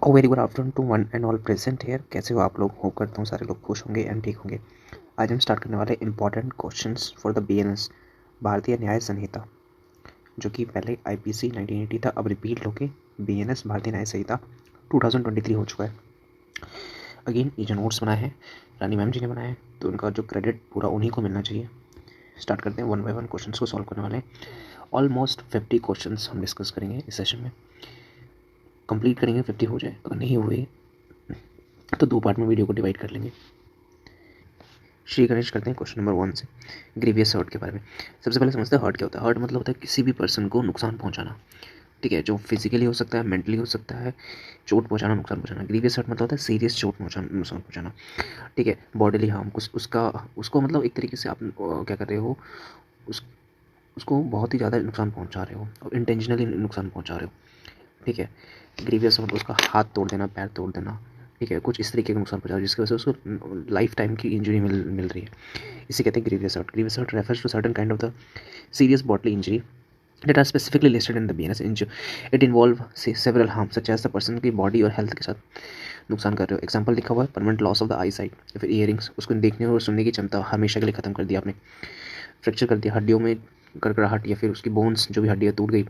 Very good afternoon to one and all present here. कैसे हो आप लोग? होप करता हूँ सारे लोग खुश होंगे एंड ठीक होंगे। आज हम स्टार्ट करने वाले important questions for the BNS, भारतीय न्याय संहिता, जो कि पहले आईपीसी 1980 था, अब रिपीट होके बीएनएस भारतीय न्याय संहिता 2023 हो चुका है। अगेन ये जो नोट्स बनाए हैं रानी मैम जी ने बनाए हैं, तो उनका जो क्रेडिट पूरा उन्हीं को मिलना चाहिए। स्टार्ट करते हैं, वन बाय वन क्वेश्चन को सॉल्व करने वाले हैं। ऑलमोस्ट 50 क्वेश्चन हम डिस्कस करेंगे इस सेशन में, कंप्लीट करेंगे 50 हो जाए, अगर नहीं हुए तो दो पार्ट में वीडियो को डिवाइड कर लेंगे। श्री गणेश करते हैं क्वेश्चन नंबर 1 से, ग्रीवियस हर्ट के बारे में। सबसे पहले समझते हैं हर्ट क्या होता है। हर्ट मतलब होता है किसी भी पर्सन को नुकसान पहुंचाना, ठीक है, जो फिजिकली हो सकता है, मेंटली हो सकता है, चोट पहुंचाना, नुकसान पहुंचाना। ग्रीवियस हर्ट मतलब होता है सीरियस चोट पहुंचाना, नुकसान पहुंचाना, ठीक है, बॉडीली हार्म, उसको मतलब एक तरीके से आप क्या कर रहे हो, उसको बहुत ही ज़्यादा नुकसान पहुंचा रहे हो और इंटेंशनली नुकसान पहुंचा रहे हो, ठीक है। ग्रीवियस मतलब उसका हाथ तोड़ देना, पैर तोड़ देना, ठीक है, कुछ इस तरीके का नुकसान पहुंचा जिसकी वजह से उसको लाइफ टाइम की इंजरी मिल रही है, इसे कहते हैं grievous hurt. Grievous hurt refers to certain kind of the serious bodily injury that are specifically listed in the BNS injury. It involve say several harm such as the person की body और health के साथ नुकसान कर रहे हो। Example लिखा हुआ है, permanent loss of the I site या फिर इयरिंग्स, उसको देखने और सुनने की क्षमता हमेशा के लिए खत्म कर दिया आपने, फ्रैक्चर कर दिया, हड्डियों में कड़कड़ाहट या फिर उसकी बोन्स जो भी हड्डियाँ टूट गई,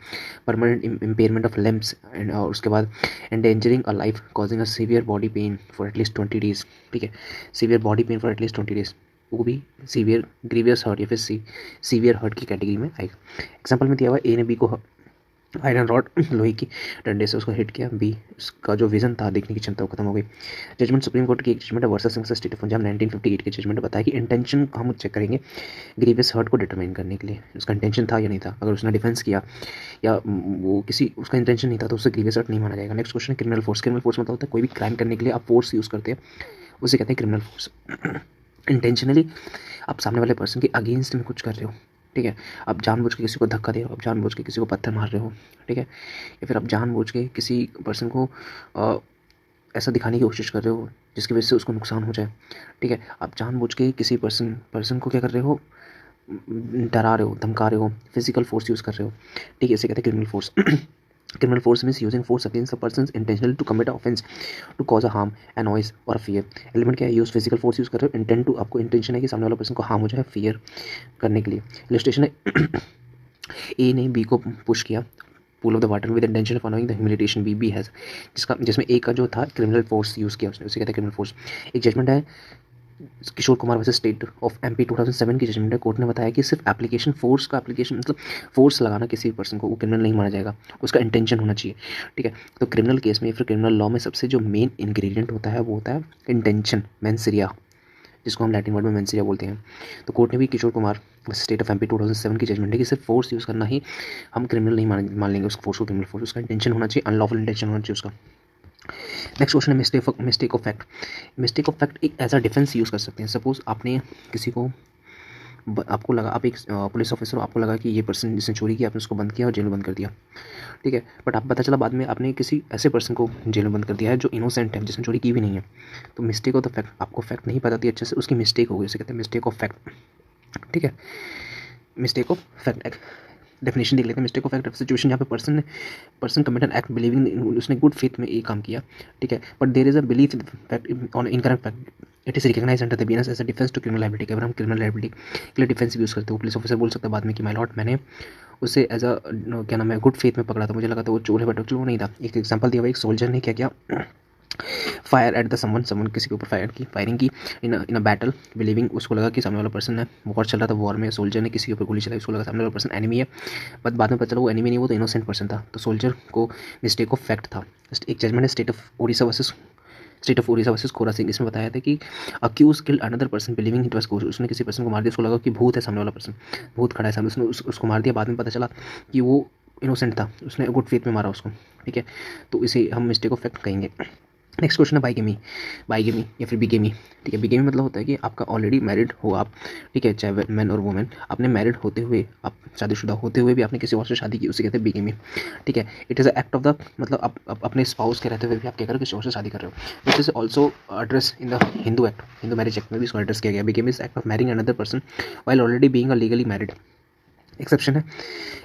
permanent impairment of limbs and उसके बाद endangering a life, causing a severe body pain for at least 20 days, ठीक है, severe body pain for at least 20 days, वो भी सीवियर ग्रीवियस हर्ट या फिर सीवियर हर्ट की कैटेगरी में आएगा। एग्जाम्पल में दिया हुआ, ए ने बी को आयरन रॉड लोहे की डंडे से उसको हिट किया, बी उसका जो विजन था, देखने की क्षमता वो खत्म हो गई। जजमेंट सुप्रीम कोर्ट की एक जजमेंट है वर्सेस स्टेट ऑफ पंजाब 1958 की जजमेंट बताया कि इंटेंशन हम चेक करेंगे ग्रीवियस हर्ट को डिटरमाइन करने के लिए, उसका इंटेंशन था या नहीं था। अगर उसने डिफेंस किया या वो किसी उसका इंटेंशन नहीं था तो उससे ग्रीवियस हर्ट नहीं माना जाएगा। नेक्स्ट क्वेश्चन है क्रिमिनल फोर्स। क्रिमिनल फोर्स मतलब होता है कोई भी क्राइम करने के लिए आप फोर्स यूज़ करते हैं, उसे कहते हैं क्रिमिनल फोर्स। इंटेंशनली आप सामने वाले पर्सन के अगेंस्ट में कुछ कर रहे हो, ठीक है, आप जानबूझ के किसी को धक्का दे रहे हो, आप जानबूझ के किसी को पत्थर मार रहे हो, ठीक है, या फिर आप जानबूझ के किसी पर्सन को ऐसा दिखाने की कोशिश कर रहे हो जिसकी वजह से उसको नुकसान हो जाए, ठीक है, आप जानबूझ के किसी पर्सन को क्या कर रहे हो, डरा रहे हो, धमका रहे हो, फिजिकल फोर्स यूज़ कर रहे हो, ठीक है, इसे कहते हैं criminal force. Criminal force means using force against the persons intentionally to commit an offense, to cause a harm, annoyance or a fear. Element क्या है? यूज फिजिकल फोर्स यूज कर रहे हो, इंटेंट टू आपको इंटेंशन है कि सामने वाला पर्सन को हार्म हो जाए, फियर करने के लिए। इलस्ट्रेशन है, ए ने बी को पुश किया pool of the water with intention of annoying the humiliation, B has, जिसमें ए का जो था क्रिमिनल फोर्स यूज किया उसने, उसे कहते हैं क्रिमिनल फोर्स। एक जजमेंट है Kishore Kumar versus state of MP 2007 की जजमेंट है। कोर्ट ने बताया कि सिर्फ एप्लीकेशन फोर्स का एप्लीकेशन मतलब फोर्स लगाना किसी पर्सन को, वो क्रिमिनल नहीं माना जाएगा, उसका इंटेंशन होना चाहिए, ठीक है। तो क्रिमिनल केस में फिर क्रिमिनल लॉ में सबसे जो मेन इंग्रेडिएंट होता है वो होता है इंटेंशन, मेंस जिसको हम लैटिन वर्ड में मेंस बोलते हैं। तो कोर्ट ने भी Kishore Kumar state of MP 2007 की जजमेंट है कि सिर्फ फोर्स यूज़ करना ही हम क्रिमिनल नहीं मान लेंगे उस फोर्स को क्रिमिनल फोर्स, उसका इंटेंशन होना चाहिए, अनलॉफुल इंटेंशन होना चाहिए उसका। नेक्स्ट क्वेश्चन है mistake of fact. Mistake of fact एक एज अ डिफेंस यूज़ कर सकते हैं। सपोज आपने किसी को, आपको लगा, आप एक पुलिस ऑफिसर हो, आपको लगा कि ये पर्सन जिसने चोरी किया, आपने उसको बंद किया और जेल में बंद कर दिया, ठीक है, बट आप पता चला बाद में आपने किसी ऐसे पर्सन को जेल में बंद कर दिया है जो इनोसेंट है, जिसने चोरी की भी नहीं है। तो मिस्टेक ऑफ द फैक्ट, आपको फैक्ट नहीं पता थी अच्छे से, उसकी मिस्टेक हो गई, उसे कहते हैं मिस्टेक ऑफ फैक्ट, ठीक है। मिस्टेक ऑफ फैक्ट डेफिनेशन देख लेते हैं। मिस्टेक ऑफ फैक्ट सिचुएशन जहाँ पे person commit an act believing, उसने गुड फेथ में ये काम किया, ठीक है, but there is a belief fact on incorrect fact, it is recognised under the BNS as a defence to criminal liability. अगर हम क्रिमिनल लायबिलिटी के लिए डिफेंस यूज़ करते हो, पुलिस ऑफिसर बोल सकता है बाद में कि माय लॉर्ड, मैंने उसे एज अ क्या नाम है गुड फेथ में पकड़ा था, मुझे लगा था वो चोर है बट चोर नहीं था। एक एग्जाम्पल दिया हुआ, एक सोल्जर ने क्या किया, फायर एट द समवन किसी के ऊपर फायरिंग की इन अ बैटल, बिलीविंग, उसको लगा कि सामने वाला पर्सन है, वॉर चल रहा था, वॉर में सोल्जर ने किसी के ऊपर गोली चलाई, उसको लगा सामने वाला पर्सन एनिमी है, बट बाद में पता चला वो एनिमी नहीं, वो तो इनोसेंट पर्सन था, तो सोल्जर को मिस्टेक ऑफ फैक्ट था। एक जजमेंट है State of Orissa versus Khora Singh, इसमें बताया था कि accused killed another person believing it was ghost, उसने किसी पर्सन को मार दिया, उसको लगा कि भूत है सामने वाला पर्सन, भूत खड़ा है सामने, उसने उसको मार दिया, बाद में पता चला कि वो इनोसेंट था, उसने गुड फेथ में मारा उसको, ठीक है, तो इसे हम मिस्टेक ऑफ फैक्ट कहेंगे। नेक्स्ट क्वेश्चन है बाइगेमी या फिर बिगेमी, ठीक है। बिगेमी मतलब होता है कि आपका ऑलरेडी मैरिड हो आप, ठीक है, चाहे मैन और वुमेन, आपने मैरिड होते हुए, आप शादीशुदा होते हुए भी आपने किसी और से शादी की, उसे कहते हैं बिगेमी, ठीक है। It is a act of the, मतलब आप अपने स्पाउस के रहते हुए भी आप क्या कर रहे हो, किसी और से शादी कर रहे हो, which is also address in the Hindu Marriage Act में भी इसको एड्रेस किया गया। Bigamy is act of marrying another person while already being a legally married, exception है,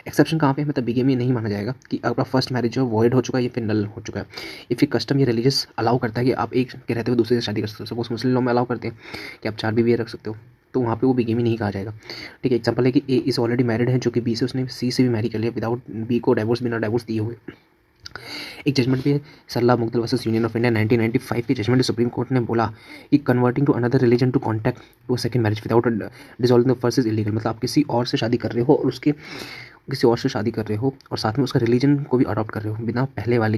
एक्सेप्शन कहाँ पे है, मतलब बिगेमी नहीं माना जाएगा कि आपका फर्स्ट मैरिज जो वॉइड हो चुका है या फिर नल हो चुका है। इफ़ ये कस्टम या रिलीजियस अलाउ करता है कि आप एक के रहते हुए दूसरे से शादी कर सकते हो, सपोज मुस्लिम लॉ में अलाउ करते हैं कि आप 4 बीवी रख सकते हो, तो वहाँ पे वो बिगेमी नहीं कहा जाएगा। ठीक है, एग्जांपल है कि ए इज़ ऑलरेडी मैरिड है, जो कि बी से उसने सी से भी मैरी कर लिया विदाउट बी को डाइवोर्स बिना डाइवोर्स दिए हुए। एक जजमेंट भी है, Sarla Mudgal versus union of India 1995 की जजमेंट सुप्रीम कोर्ट ने बोला कि converting to another religion to contact to second marriage without dissolving the first is illegal. मतलब आप किसी और से शादी कर रहे हो और उसके किसी और से शादी कर रहे हो और साथ में उसका रिलीजन को भी अडॉप्ट कर रहे हो बिना पहले वाली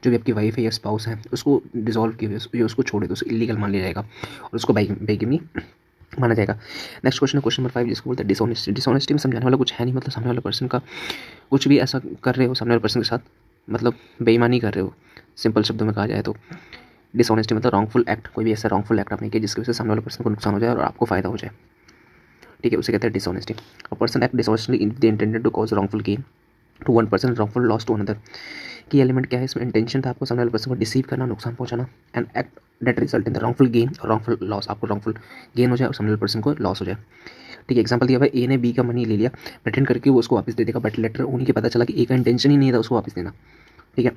जो भी आपकी वाइफ है या स्पाउस है उसको डिसॉल्व किए हुए उसको छोड़े तो उसे इलीगल मान लिया जाएगा और उसको बेगमी माना जाएगा। नेक्स्ट क्वेश्चन है क्वेश्चन नंबर 5, जिसको बोलते हैं डिसऑनेस्टी। डिसऑनेस्टी में समझाने वाला कुछ है नहीं, मतलब सामने वाले पर्सन का कुछ भी ऐसा कर रहे हो सामने वाले पर्सन के साथ, मतलब बेईमानी कर रहे हो, सिंपल शब्दों में कहा जाए तो डिसऑनेस्टी मतलब रॉन्गफुल एक्ट, कोई भी ऐसा रॉन्गफुल एक्ट आपने किया जिसकी वजह से सामने वाले पर्सन को नुकसान हो जाए और आपको फायदा हो जाए। ठीक है, उसे कहते हैं dishonesty. A person act dishonestly in the intended to cause wrongful gain to one person, wrongful loss to another. Key element क्या है इसमें, इंटेंशन था आपको सामने वाले पर्सन को डिसीव करना, नुकसान पहुंचाना, and act that result in the wrongful gain और रॉन्गफुल लॉस, आपको रॉन्गफुल गेन हो जाए और सामने वाले पर्सन को लॉस हो जाए। ठीक है, एग्जांपल दिया हुआ है, ए ने बी का मनी ले लिया, प्रिटेंड करके वो उसको वापस दे देगा, बट लेटर उन्हीं के पता चला कि ए का इंटेंशन ही नहीं था उसको वापस देना। ठीक है,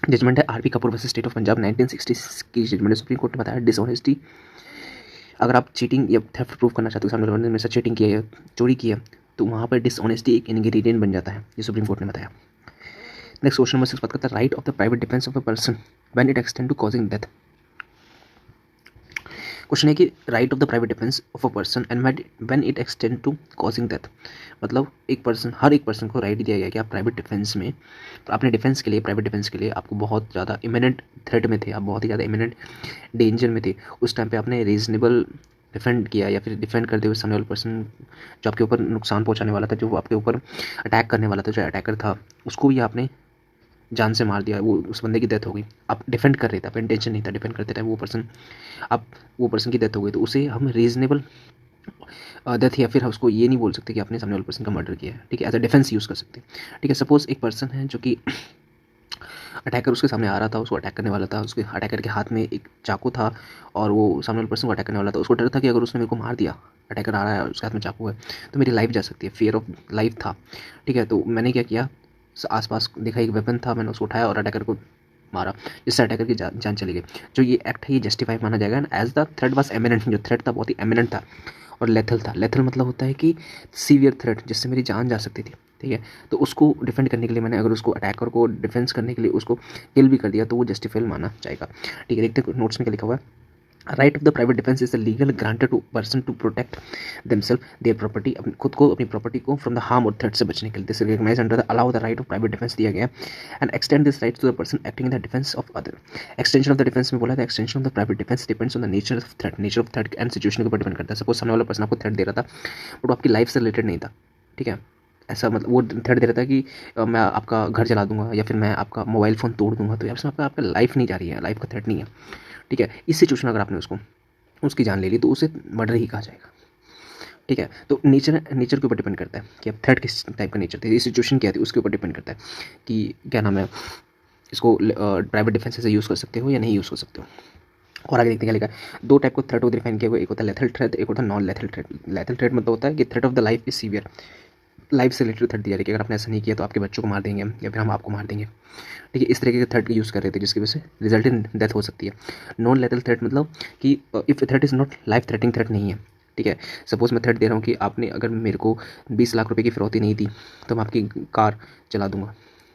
जजमेंट है RP Kapoor versus state of Punjab 1960 की जजमेंट है, सुप्रीम कोर्ट ने बताया डिसऑनेस्टी अगर आप चीटिंग या थेफ्ट प्रूव करना चाहते हो सामने वाले में से चीटिंग किया या चोरी किया तो वहाँ पर डिसऑनेस्टी एक इंग्रेडिएंट बन जाता है, ये सुप्रीम कोर्ट ने बताया। नेक्स्ट क्वेश्चन नंबर 6 बात करता है right of the private defence of a person when it extend to causing death. Question है कि right of the private defence of a person and when it extend to causing death, मतलब हर एक person को right दिया गया कि आप प्राइवेट डिफेंस में तो अपने डिफेंस के लिए प्राइवेट डिफेंस के लिए आपको बहुत ज़्यादा इमिनेंट थ्रेट में थे, आप बहुत ही ज़्यादा इमिनेंट डेंजर में थे, उस टाइम पे आपने रीजनेबल डिफेंड किया या फिर डिफेंड करते हुए सामने वाले पर्सन जो आपके ऊपर नुकसान पहुंचाने वाला था, जो आपके ऊपर अटैक करने वाला था, जो अटैकर था, उसको भी आपने जान से मार दिया, वो उस बंदे की डेथ हो गई। आप डिफेंड कर रहे थे, आप इंटेंशन नहीं था, डिफेंड करते थे वो पर्सन की डेथ हो गई तो उसे हम रीजनेबल डेथ या फिर उसको ये नहीं बोल सकते कि आपने सामने वाले पर्सन का मर्डर किया है। ठीक है, एज अ डिफेंस यूज़ कर सकते हैं। ठीक है, सपोज एक पर्सन है जो कि अटैकर उसके सामने आ रहा था, उसको अटैक करने वाला था, उसके अटैकर के हाथ में एक चाकू था और वो सामने वाले पर्सन को अटैक करने वाला था, उसको डर था कि अगर उसने मेरे को मार दिया, अटैकर आ रहा है उसके हाथ में चाकू है तो मेरी लाइफ जा सकती है, फियर ऑफ लाइफ था। ठीक है, तो मैंने क्या किया, आसपास देखा एक वेपन था, मैंने उसको उठाया और अटैकर को मारा, जिससे अटैकर की जान चली गई। जो ये एक्ट है ये जस्टिफाई माना जाएगा and as the threat was eminent, जो थ्रेट था बहुत ही एमिनेंट था और लेथल था। लेथल मतलब होता है कि सीवियर थ्रेट जिससे मेरी जान जा सकती थी। ठीक है, तो उसको डिफेंड करने के लिए मैंने अगर उसको अटैकर को डिफेंस करने के लिए उसको किल भी कर दिया तो वो जस्टिफाई माना जाएगा। ठीक है, देखते नोट्स में क्या लिखा हुआ है। Right of the private defence is the legal granted to person to protect themselves their property, अपनी खुद को अपनी प्रॉपर्टी को फ्रॉम द हार्म और थ्रेट से बचने के लिए। This recognise under the allow the right of private defence दिया गया and extend this right to the person acting in the defence of other. Extension of the defence में बोला था, extension of the private defence depends on the nature of threat and situation के ऊपर depend करता है। Suppose सामने वाला person आपको थ्रेट दे रहा था बट वो आपकी लाइफ से रिलेटेड नहीं था। ठीक है, ऐसा मतलब वो थ्रेट दे रहा था कि मैं आपका घर जला दूंगा या फिर मैं आपका मोबाइल फ़ोन तोड़ दूंगा, तो यार आपका लाइफ नहीं जा रही है, लाइफ का थ्रेट नहीं है। ठीक है, इस सिचुएशन अगर आपने उसकी जान ले ली तो उसे मर्डर ही कहा जाएगा। ठीक है, तो नेचर के ऊपर डिपेंड करता है कि अब थ्रेट किस टाइप का नेचर थी, ये सिचुएशन क्या थी, उसके ऊपर डिपेंड करता है कि क्या नाम है, इसको प्राइवेट डिफेंस से यूज़ कर सकते हो या नहीं यूज़ कर सकते हो। और आगे देखते हैं क्या लिखा है। 2 टाइप को थ्रेट को डिफाइन किया हुआ, एक होता है लेथल थ्रेट, एक होता है non lethal threat. Lethal threat मतलब होता है कि threat of the life is severe, life से रिलेटेड थ्रेट दिया है कि अगर आपने ऐसा नहीं किया तो आपके बच्चों को मार देंगे या फिर हम आपको मार देंगे। ठीक है, इस तरीके के थ्रेट यूज़ कर रहे थे जिसकी वजह से रिजल्ट इन डेथ हो सकती है। नॉन लेथल थ्रेट मतलब कि if threat is not life threatening threat नहीं है। ठीक है, सपोज मैं थ्रेट दे रहा हूँ कि आपने अगर मेरे को 20 लाख रुपए की फिरौती नहीं दी तो मैं आपकी कार चला दूंगा।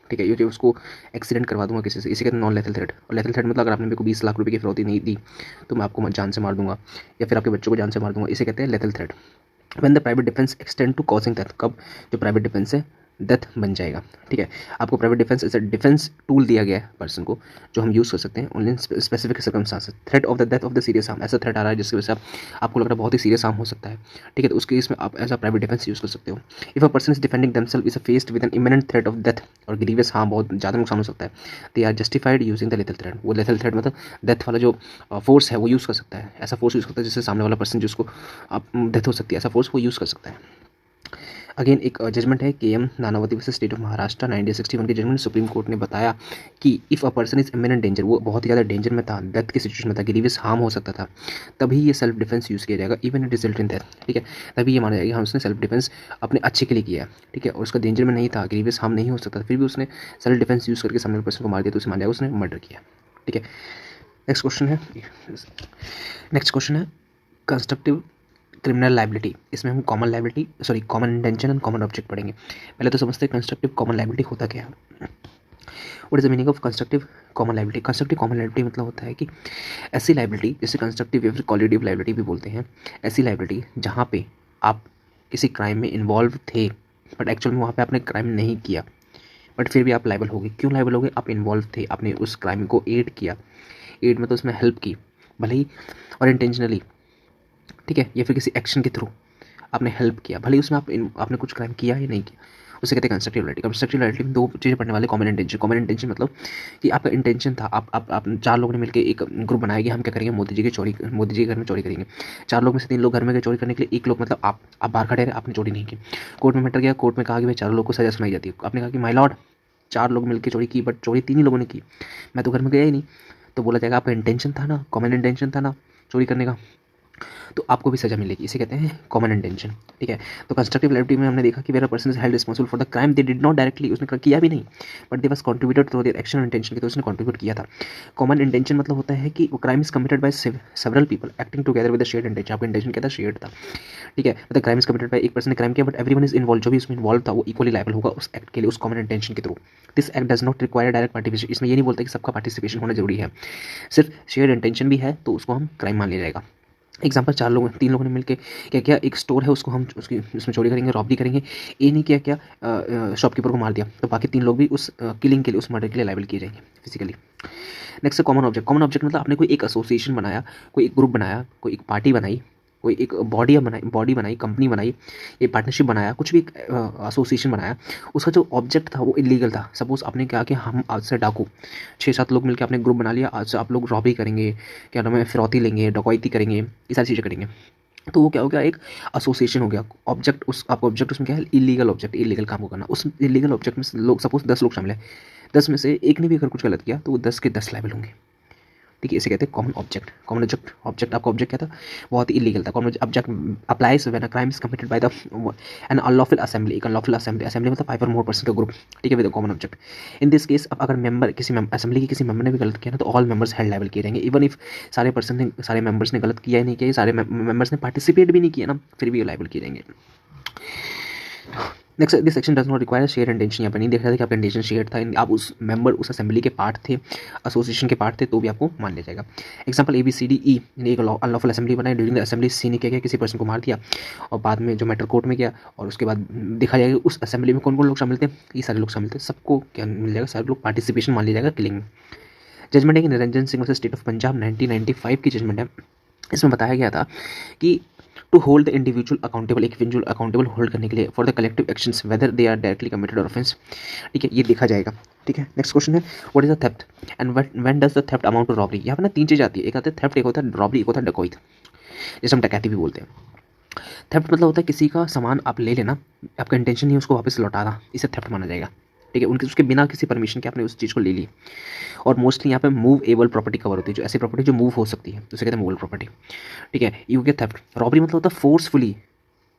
ठीक है, ये उसको एक्सीडेंट करवा दूंगा किसी से, इसी कहते हैं नॉन लेथल थ्रेट। और लेथल थ्रेट मतलब अगर आपने मेरे को 20 लाख रुपए की फिरौती नहीं दी तो मैं आपको जान से मार दूंगा या फिर आपके बच्चों को जान से मार दूंगा, इसे कहते हैं lethal threat. When the private defence extend to causing death, कब जो प्राइवेट डिफेंस है डेथ बन जाएगा। ठीक है, आपको private defence as a defence tool दिया गया है पर्सन को जो हम यूज़ कर सकते हैं only specific circumstances. Threat of the death of the serious harm, ऐसा थ्रेट आ रहा है जिसकी वजह से आपको लग रहा है बहुत ही सीरियस हार्म हो सकता है। ठीक है, तो उसके इसमें आप as a private defence use कर सकते हो। If a person is defending themselves is faced with an imminent threat of death और ग्रीवियस हार्म, बहुत ज़्यादा नुकसान हो सकता है, they are justified using the lethal threat. वो लेथल थ्रेट मतलब डेथ वाला जो फोर्स है वो यूज़ कर सकता है, ऐसा फोर्स यूज़ करता है जिससे सामने वाला पर्सन जिसको आप डेथ हो सकती है, ऐसा फोर्स वो यूज़ कर सकता है। अगेन एक जजमेंट है K M Nanavati versus state of Maharashtra 1961 की जजमेंट। सुप्रीम कोर्ट ने बताया कि if a person is imminent danger, वो बहुत ही ज़्यादा डेंजर में था, डेथ की सिचुएशन में था, ग्रीवियस हार्म हो सकता था, तभी ये सेल्फ डिफेंस यूज़ किया जाएगा, even it result in death. ठीक है, तभी ये माना जाएगा हाँ उसने सेल्फ डिफेंस अपने अच्छे के लिए किया है। ठीक है, और उसका डेंजर में नहीं था, ग्रीवियस हार्म नहीं हो सकता था, फिर भी उसने सेल्फ डिफेंस यूज़ करके सामने पर्सन को मार दिया, तो उसे माना जाएगा उसने मर्डर किया। ठीक है, नेक्स्ट क्वेश्चन है कंस्ट्रक्टिव क्रिमिनल लाइबिलिटी। इसमें हम common intention and common object पढ़ेंगे। पहले तो समझते हैं कंस्ट्रक्टिव कॉमन लाइबिलिटी होता क्या है। What is the meaning of constructive common liability? Constructive common liability मतलब होता है कि ऐसी लाइबिलिटी, जैसे कंस्ट्रक्टिव या फिर कॉलिटिव लाइबिलिटी भी बोलते हैं, ऐसी लाइबिलिटी जहाँ पे आप किसी क्राइम में इन्वॉल्व थे बट एक्चुअल में वहाँ पे आपने क्राइम नहीं किया, बट फिर भी आप लाइबल हो गए। क्यों लाइबल हो गए? आप इन्वॉल्व थे, आपने उस क्राइम को एड किया, एड में तो उसमें हेल्प की भले ही, और इंटेंशनली, ठीक है, या फिर किसी एक्शन के थ्रू आपने हेल्प किया, भले ही उसमें आपने कुछ क्राइम किया ही नहीं किया, उसे कहते हैं कंस्ट्रक्टिव लाइबिलिटी। कंस्ट्रक्टिव लाइबिलिटी में दो चीज़ें पढ़ने वाले, कॉमन इंटेंशन। कॉमन इंटेंशन मतलब कि आपका इंटेंशन था, आप चार लोगों ने मिलकर एक ग्रुप बनाया कि हम क्या करेंगे, मोदी जी के घर में चोरी करेंगे। चार लोग में से तीन लोग घर में गए चोरी करने के लिए, एक लोग मतलब आप बाहर खड़े रहे, आपने चोरी नहीं की। कोर्ट में मैटर गया, कोर्ट में कहा कि भाई चारों लोग को सजा सुनाई जाती है। आपने कहा कि माय लॉर्ड, चार लोग मिलकर चोरी की बट चोरी तीन ही लोगों ने की, मैं तो घर में गया ही नहीं, तो बोला जाएगा आपका इंटेंशन था ना, कॉमन इंटेंशन था ना चोरी करने का, तो आपको भी सजा मिलेगी। इसे कहते हैं कॉमन इंटेंशन। ठीक है, तो कंस्ट्रक्टिव लाइबिलिटी में हमने देखा कि where a person is held responsible for the crime they did not directly, उसने किया भी नहीं but they was contributed through their action and intention, की तो उसने कंट्रीब्यूट किया था। कॉमन इंटेंशन मतलब होता है कि वो crime is committed by several people acting together with the shared intention. आपका इंटेंशन क्या था? शेयर्ड था। ठीक है, मतलब क्राइम इज कमिटेड बाय, एक पर्सन ने क्राइम किया बट एवरीवन इज इन्वॉल्व, जो भी उसमें इन्वॉल्व था वो इक्वली लायबल होगा उस एक्ट के लिए, उस कॉमन इंटेंशन के through. This act does not require direct participation, इसमें ये नहीं बोलता कि सबका पार्टिसिपेशन होना जरूरी है, सिर्फ शेयर्ड इंटेंशन भी है तो उसको हम क्राइम मान लिया जाएगा। एग्जाम्पल, तीन लोगों ने मिलकर क्या किया, एक स्टोर है उसको हम उसमें चोरी करेंगे, रॉबरी करेंगे, ए नहीं किया क्या शॉपकीपर को मार दिया, तो बाकी तीन लोग भी उस किलिंग के लिए, उस मर्डर के लिए लायबल किए जाएंगे फिजिकली। नेक्स्ट है कॉमन ऑब्जेक्ट। कॉमन ऑब्जेक्ट मतलब आपने कोई एक एसोसिएशन बनाया, कोई एक ग्रुप बनाया, कोई एक पार्टी बनाई, कोई एक बॉडी बनाई, कंपनी बनाई, ये पार्टनरशिप बनाया, कुछ भी एक एसोसिएशन बनाया, उसका जो ऑब्जेक्ट था वो इलीगल था। सपोज आपने कहा कि हम आज से डाकू 6-7 लोग मिलकर आपने ग्रुप बना लिया, आज से आप लोग रॉबरी करेंगे, क्या नाम है, फिरौती लेंगे, डकैती करेंगे, ये सारी चीज़ें करेंगे, तो वो क्या हो गया, एक एसोसिएशन हो गया। ऑब्जेक्ट उस आपका ऑब्जेक्ट उसमें क्या है, इलीगल ऑब्जेक्ट, इलीगल काम को करना। उस इलीगल ऑब्जेक्ट में लोग, सपोज 10 लोग शामिल है, 10 में से एक ने भी अगर कुछ गलत किया तो वो 10 के 10 लायबल होंगे। ठीक है, इसे कहते हैं कॉमन ऑब्जेक्ट। कॉमन ऑब्जेक्ट आपका ऑब्जेक्ट क्या था, बहुत ही इलीगल था। Common object applies when a crime is committed by the an unlawful assembly. एक अनलॉफुल असेंबली मतलब 5 और मोर पर्सन का ग्रुप। ठीक है, with common object. In this case अब अगर मेंबर किसी असेंबली के किसी मेंबर ने भी गलत किया ना, तो ऑल मेंबर्स हेल्ड लायबल किए जाएंगे, इवन इफ सारे मेंबर्स ने गलत किया ही नहीं किया, सारे मेंबर्स ने पार्टिसिपेट भी नहीं किया ना, फिर भी ये लायबल किए जाएंगे। Next, this section does not require share intention. यहाँ पर नहीं देखा था कि आपका इंटेंशन शेयर था, आप उस मेंबर, उस असेंबली के पार्ट थे, एसोसिएशन के पार्ट थे, तो भी आपको मान लिया जाएगा। एग्जांपल ABCDE ने एक अनलॉफुल असेंबली बनाई, ड्यूरिंग द असेंबली सी ने क्या किया, किसी पर्सन को मार दिया, और बाद में जो मैटर कोर्ट में गया, और उसके बाद देखा जाएगा उस असेंबली में कौन कौन लोग शामिल थे, ये सारे लोग शामिल थे, सबको क्या मिल जाएगा, सारे लोग पार्टिसिपेशन मान लिया जाएगा किलिंग में। जजमेंट है कि Niranjan Singh versus state of Punjab 1995 की जजमेंट है। इसमें बताया गया था कि to hold the individual accountable, एक इंडिविजुअल अकाउंटेबल होल्ड करने के लिए for the collective actions whether they are directly committed और ऑफेंस। ठीक है, ये देखा जाएगा। ठीक है, नेक्स्ट क्वेश्चन है what is the theft and when does the theft amount to robbery. यहाँ पर ना 3 चीज़ आती है, एक आता है थेफ्ट, एक होता है रॉबरी, एक होता है डकैती, जैसे हम डकैती भी बोलते हैं। थेफ्ट मतलब होता है किसी का सामान आप ले लेना, आपका इंटेंशन नहीं है उसको वापस लौटाना, इसे थेफ्ट माना जाएगा। ठीक है, उसके बिना किसी परमिशन के आपने उस चीज़ को ले ली। और मोस्टली यहाँ पे मूवेबल प्रॉपर्टी कवर होती है, जो ऐसी प्रॉपर्टी जो मूव हो सकती है, तो उसे कहते हैं मूवेबल प्रॉपर्टी। ठीक है, यू गेट थेफ्ट। रॉबरी मतलब होता है फोर्सफुली,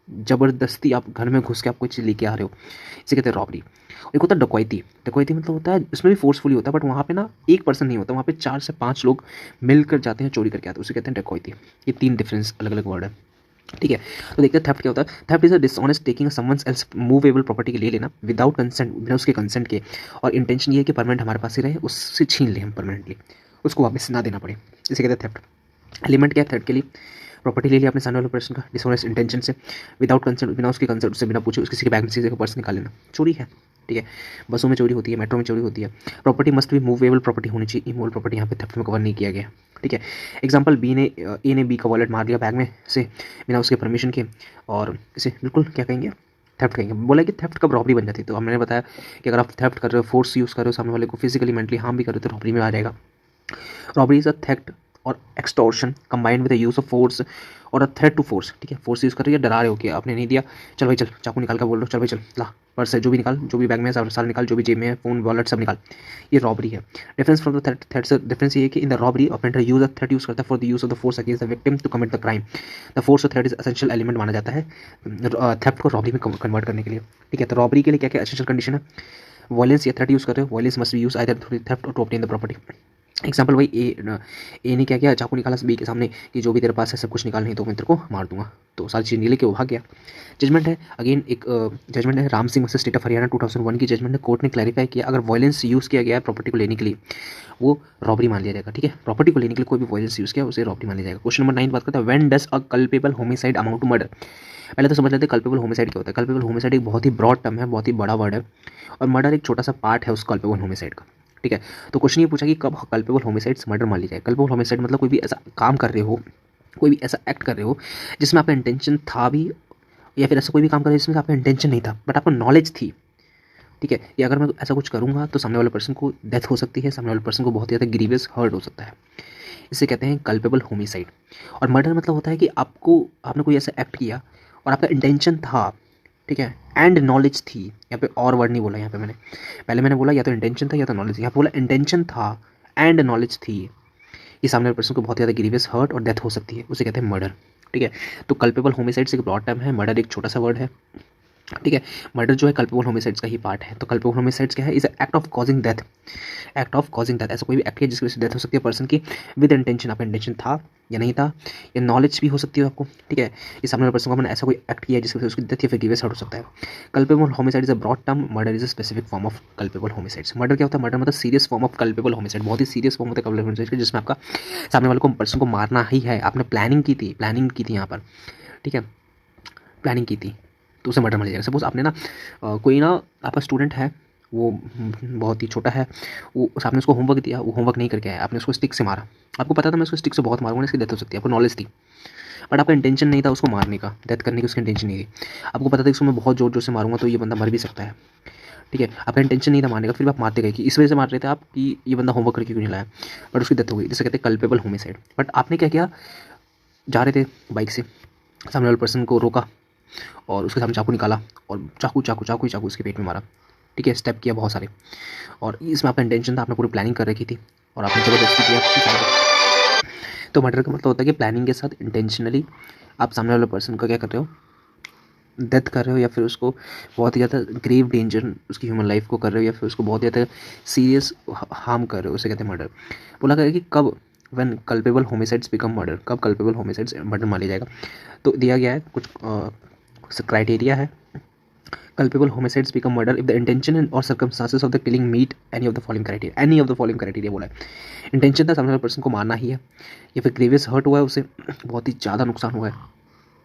ज़बरदस्ती आप घर में घुस के आप कोई चीज़ लेके आ रहे हो, इसे कहते हैं रॉबरी। एक होता है डकैती। डकैती मतलब होता है उसमें भी फोर्सफुली होता है, बट वहाँ पे ना एक पर्सन नहीं होता, वहाँ पे 4 से 5 लोग मिलकर जाते हैं, चोरी करके आते हैं, उसे कहते हैं डकैती। ये 3 डिफरेंस अलग अलग वर्ड है। ठीक है, तो देखते हैं थेफ्ट क्या होता है। Theft is a dishonest taking someone's else movable property के लिए लेना विदाउट कंसेंट, बिना उसके कंसेंट के, और इंटेंशन ये है कि परमानेंट हमारे पास ही रहे, उससे छीन ले हम परमानेंटली, उसको वापस ना देना पड़े, इसे कहते हैं थेफ्ट। एलिमेंट क्या है थेफ्ट के लिए, प्रॉपर्टी ले लिया अपने सामने वाले पर्सन का डिसऑनेस्ट इंटेंशन से, विदाउट कंसेंट, बिना उसके कंसेंट, उससे बिना पूछे किसी के बैग में किसी का पर्स निकाल लेना, चोरी है। ठीक है, बसों में चोरी होती है, मेट्रो में चोरी होती है। प्रॉपर्टी मस्ट भी मूवेबल प्रॉपर्टी होनी चाहिए, इमूवेबल प्रॉपर्टी यहाँ पे थेफ्ट में कवर नहीं किया गया। ठीक है, एग्जांपल ए ने बी का वॉलेट मार दिया बैग में से बिना उसके परमिशन के, और इसे बिल्कुल क्या कहेंगे, थेफ्ट कहेंगे। बोला कि थेफ्ट कब रॉबरी बन जाती है, तो हमने बताया कि अगर आप थेफ्ट कर रहे हो, फोर्स यूज़ कर रहे हो, सामने वाले को फिजिकली मेंटली हार्म भी कर रहे हो, तो रॉबरी में आ जाएगा। रॉबरी इज अ थेफ्ट और extortion combined with the use of force और अ थ्रेट टू फोर्स, ठीक है, फोर्स यूज़ कर रही है, डरा रहे हो कि आपने नहीं दिया, चल भाई चल, चाकू निकाल कर बोल रहे हो, चल भाई चल, ला पर्स है जो भी निकाल, जो भी बैग में है सारा निकाल, जो भी जेब में है, फोन वॉलेट सब निकाल, ये रॉबरी है। डिफरेंस फ्रॉम द थ्रेट से डिफरेंस ये है कि in the robbery offender use a threat use करता है for the use of the force against the victim to commit the crime. The force of threat is essential element माना जाता है theft को रॉबरी में कन्वर्ट करने के लिए, ठीक है। तो रॉबरी के लिए क्या क्या एसेंशियल कंडीशन है, वायलेंस या थ्रेट यूज कर रहे हो, violence must be use either through theft और to obtain the property. Example भाई ए ने क्या किया, चाकू निकाला बी के सामने कि जो भी तेरे पास है सब कुछ निकाल, नहीं तो मैं तेरे को मार दूंगा, तो सारी चीज़ लेके वो भाग गया। जजमेंट है अगेन एक जजमेंट है Ram Singh versus state of Haryana 2001 की जजमेंट है। कोर्ट ने क्लैरिफाई किया अगर वायलेंस यूज़ किया गया है प्रॉपर्टी को लेने के लिए वो रॉबरी मान लिया जाएगा, ठीक है। प्रॉपर्टी को लेने के लिए कोई भी वायलेंस यूज़ किया उसे रॉबरी मान लिया जाएगा। क्वेश्चन नंबर 9 बात करता है when does a culpable homicide amount to murder. पहले तो समझ लेते हैं कल्पेबल होमिसाइड क्या होता है। कल्पेबल होमिसाइड एक बहुत ही ब्रॉड टर्म है, बहुत ही बड़ा वर्ड है, और मर्डर एक छोटा सा पार्ट है उस कल्पेबल होमिसाइड का, ठीक है। तो क्वेश्चन ये पूछा कि कब कल्पेबल होमिसाइड्स मर्डर मान ली जाए। कल्पेबल होमिसाइड मतलब कोई भी ऐसा काम कर रहे हो, कोई भी ऐसा एक्ट कर रहे हो जिसमें आपका इंटेंशन था भी, या फिर ऐसा कोई भी काम कर रहे हो जिसमें आपका इंटेंशन नहीं था बट आपको नॉलेज थी, ठीक है। या अगर मैं ऐसा कुछ करूँगा तो सामने वाले पर्सन को डेथ हो सकती है, सामने वाले पर्सन को बहुत ही ज़्यादा ग्रीवियस हर्ट हो सकता है, इसे कहते हैं कल्पेबल होमिसाइड। और मर्डर मतलब होता है कि आपने कोई ऐसा एक्ट किया और आपका इंटेंशन था, ठीक है, एंड नॉलेज थी। यहाँ पे और वर्ड नहीं बोला, यहाँ पे पहले मैंने बोला या तो इंटेंशन था या तो नॉलेज, यहाँ पे बोला इंटेंशन था एंड नॉलेज थी, ये सामने वाले पर्सन को बहुत ज़्यादा ग्रीवियस हर्ट और डेथ हो सकती है, उसे कहते हैं मर्डर, ठीक है। तो कल्पेबल होमिसाइड्स एक ब्रॉड टर्म है, मर्डर एक छोटा सा वर्ड है, ठीक है। मर्डर जो है कल्पेबल होमिसाइड्स का ही पार्ट है। तो कल्पेबल होमिसाइड्स क्या है, is act of causing death, act of causing death, ऐसा कोई भी एक्ट है जिसकी वजह से डेथ हो सकती है पर्सन की विद इंटेंशन, आपका इंटेंशन था या नहीं था, या नॉलेज भी हो सकती है आपको, ठीक है। इस सामने वाले पर्सन को मैंने ऐसा कोई एक्ट किया है जिसकी वजह से उसकी डेथ या फिर ग्रीवियस हर्ट हो सकता है। Culpable homicide is a broad term, murder is a specific form of culpable homicides. Murder क्या होता है, मर्डर मतलब serious form of culpable homicide, बहुत ही सीरियस फॉर्म होता है कल्पेबल होमिसाइड जिसमें आपका सामने वाले को पर्सन को मारना ही है, आपने प्लानिंग की थी यहाँ पर, ठीक है, प्लानिंग की थी, तो उसे मर्डर मान लिया जाएगा। सपोज आपने ना कोई ना आपका स्टूडेंट है, वो बहुत ही छोटा है, वो आपने उसको होमवर्क दिया, वो होमवर्क नहीं करके आया, आपने उसको स्टिक से मारा, आपको पता था मैं उसको स्टिक से बहुत मारूंगा इसकी डेथ हो सकती है, आपको नॉलेज थी, बट आपका इंटेंशन नहीं था उसको मारने का, डेथ करने की उसकी इंटेंशन नहीं थी। आपको पता था कि उसको मैं बहुत जोर जोर से मारूंगा तो ये बंदा मर भी सकता है, ठीक है, आपका इंटेंशन नहीं था मारने का, फिर भी आप मारते गए कि इस वजह से मार रहे थे आप कि ये बंदा होमवर्क करके क्यों नहीं लाया, बट उसकी डेथ हो गई, जिसे कहते हैं कल्पेबल होमिसाइड। बट आपने क्या किया, जा रहे थे बाइक से, सामने वाले पर्सन को रोका और उसके सामने चाकू निकाला और चाकू उसके पेट में मारा, ठीक है, स्टेप किया बहुत सारे, और इसमें आपका इंटेंशन था, आपने पूरी प्लानिंग कर रखी थी और आपने ज़बरदस्ती किया। तो मर्डर का मतलब होता है कि प्लानिंग के साथ इंटेंशनली आप सामने वाले पर्सन का क्या कर रहे हो, डेथ कर रहे हो, या फिर उसको बहुत ही ज़्यादा ग्रेव डेंजर उसकी ह्यूमन लाइफ को कर रहे हो, या फिर उसको बहुत ज़्यादा सीरियस हार्म कर रहे हो, उसे कहते हैं मर्डर। बोला गया कि कब when culpable homicides become murder, कब कल्पेबल होमिसाइड्स मर्डर मान लिया जाएगा। तो दिया गया है कुछ क्राइटेरिया है। Culpable homicides become murder if the intention और circumstances of the killing meet any of the following criteria, any of the following criteria बोला है। इंटेंशन था सामने वाले पर्सन को मारना ही है, या फिर ग्रेवियस हर्ट हुआ है, उसे बहुत ही ज़्यादा नुकसान हुआ है,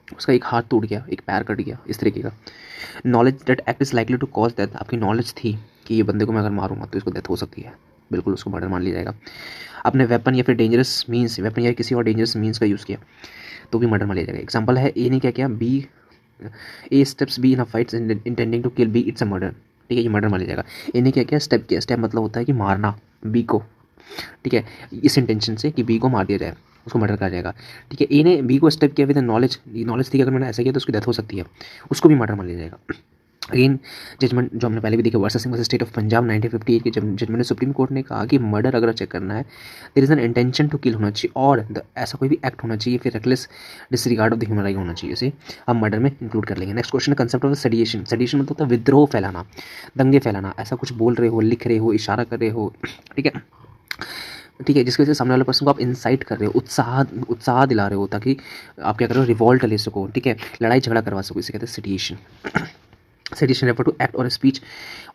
उसका एक हाथ टूट गया, एक पैर कट गया, इस तरीके का। Knowledge that act is likely to cause death, आपकी नॉलेज थी कि ये बंदे को मैं अगर मारूंगा तो इसको डेथ हो सकती है, बिल्कुल उसको मर्डर मान लिया जाएगा। आपने वेपन या फिर डेंजरस मीन्स, वेपन या किसी और डेंजरस मीन्स का यूज़ किया तो भी मर्डर मान लिया जाएगा। एग्जाम्पल है ए ने क्या किया, B A steps B in a fight intending to kill B, it's a murder, ठीक है, ये मर्डर मान लिया जाएगा। ए ने क्या किया, स्टेप किया, स्टेप मतलब होता है कि मारना बी को, ठीक है, इस इंटेंशन से कि बी को मार दिया जाए, उसको मर्डर करा जाएगा, ठीक है। ए ने बी को स्टेप किया विद नॉलेज, नॉलेज थी कि अगर मैंने ऐसा किया तो उसकी डेथ हो सकती है, उसको भी मर्डर मान लिया जाएगा। अगेन जजमेंट जो हमने पहले भी देखा, versus Singh versus state of Punjab 1958 की जजमेंट में सुप्रीम कोर्ट ने कहा कि मर्डर अगर चेक करना है there is an intention to kill होना चाहिए, और ऐसा कोई भी एक्ट होना चाहिए, फिर reckless disregard of the human right होना चाहिए, इसे हम मर्डर में इंक्लूड कर लेंगे। नेक्स्ट क्वेश्चन है कंसेप्ट ऑफ सेडिएशन। सेडिएशन मतलब होता है विद्रोह फैलाना, दंगे फैलाना, ऐसा कुछ बोल रहे हो, लिख रहे हो, इशारा कर रहे हो, ठीक है, ठीक है, जिसकी वजह से सामने वाले पर्सन को आप इंसाइट कर रहे हो, उत्साह दिला रहे हो, ताकि आप क्या कर रहे हो, रिवॉल्ट ले सको, ठीक है, लड़ाई झगड़ा करवा सको, इसे कहते हैं sedition. Sedition refer to act और स्पीच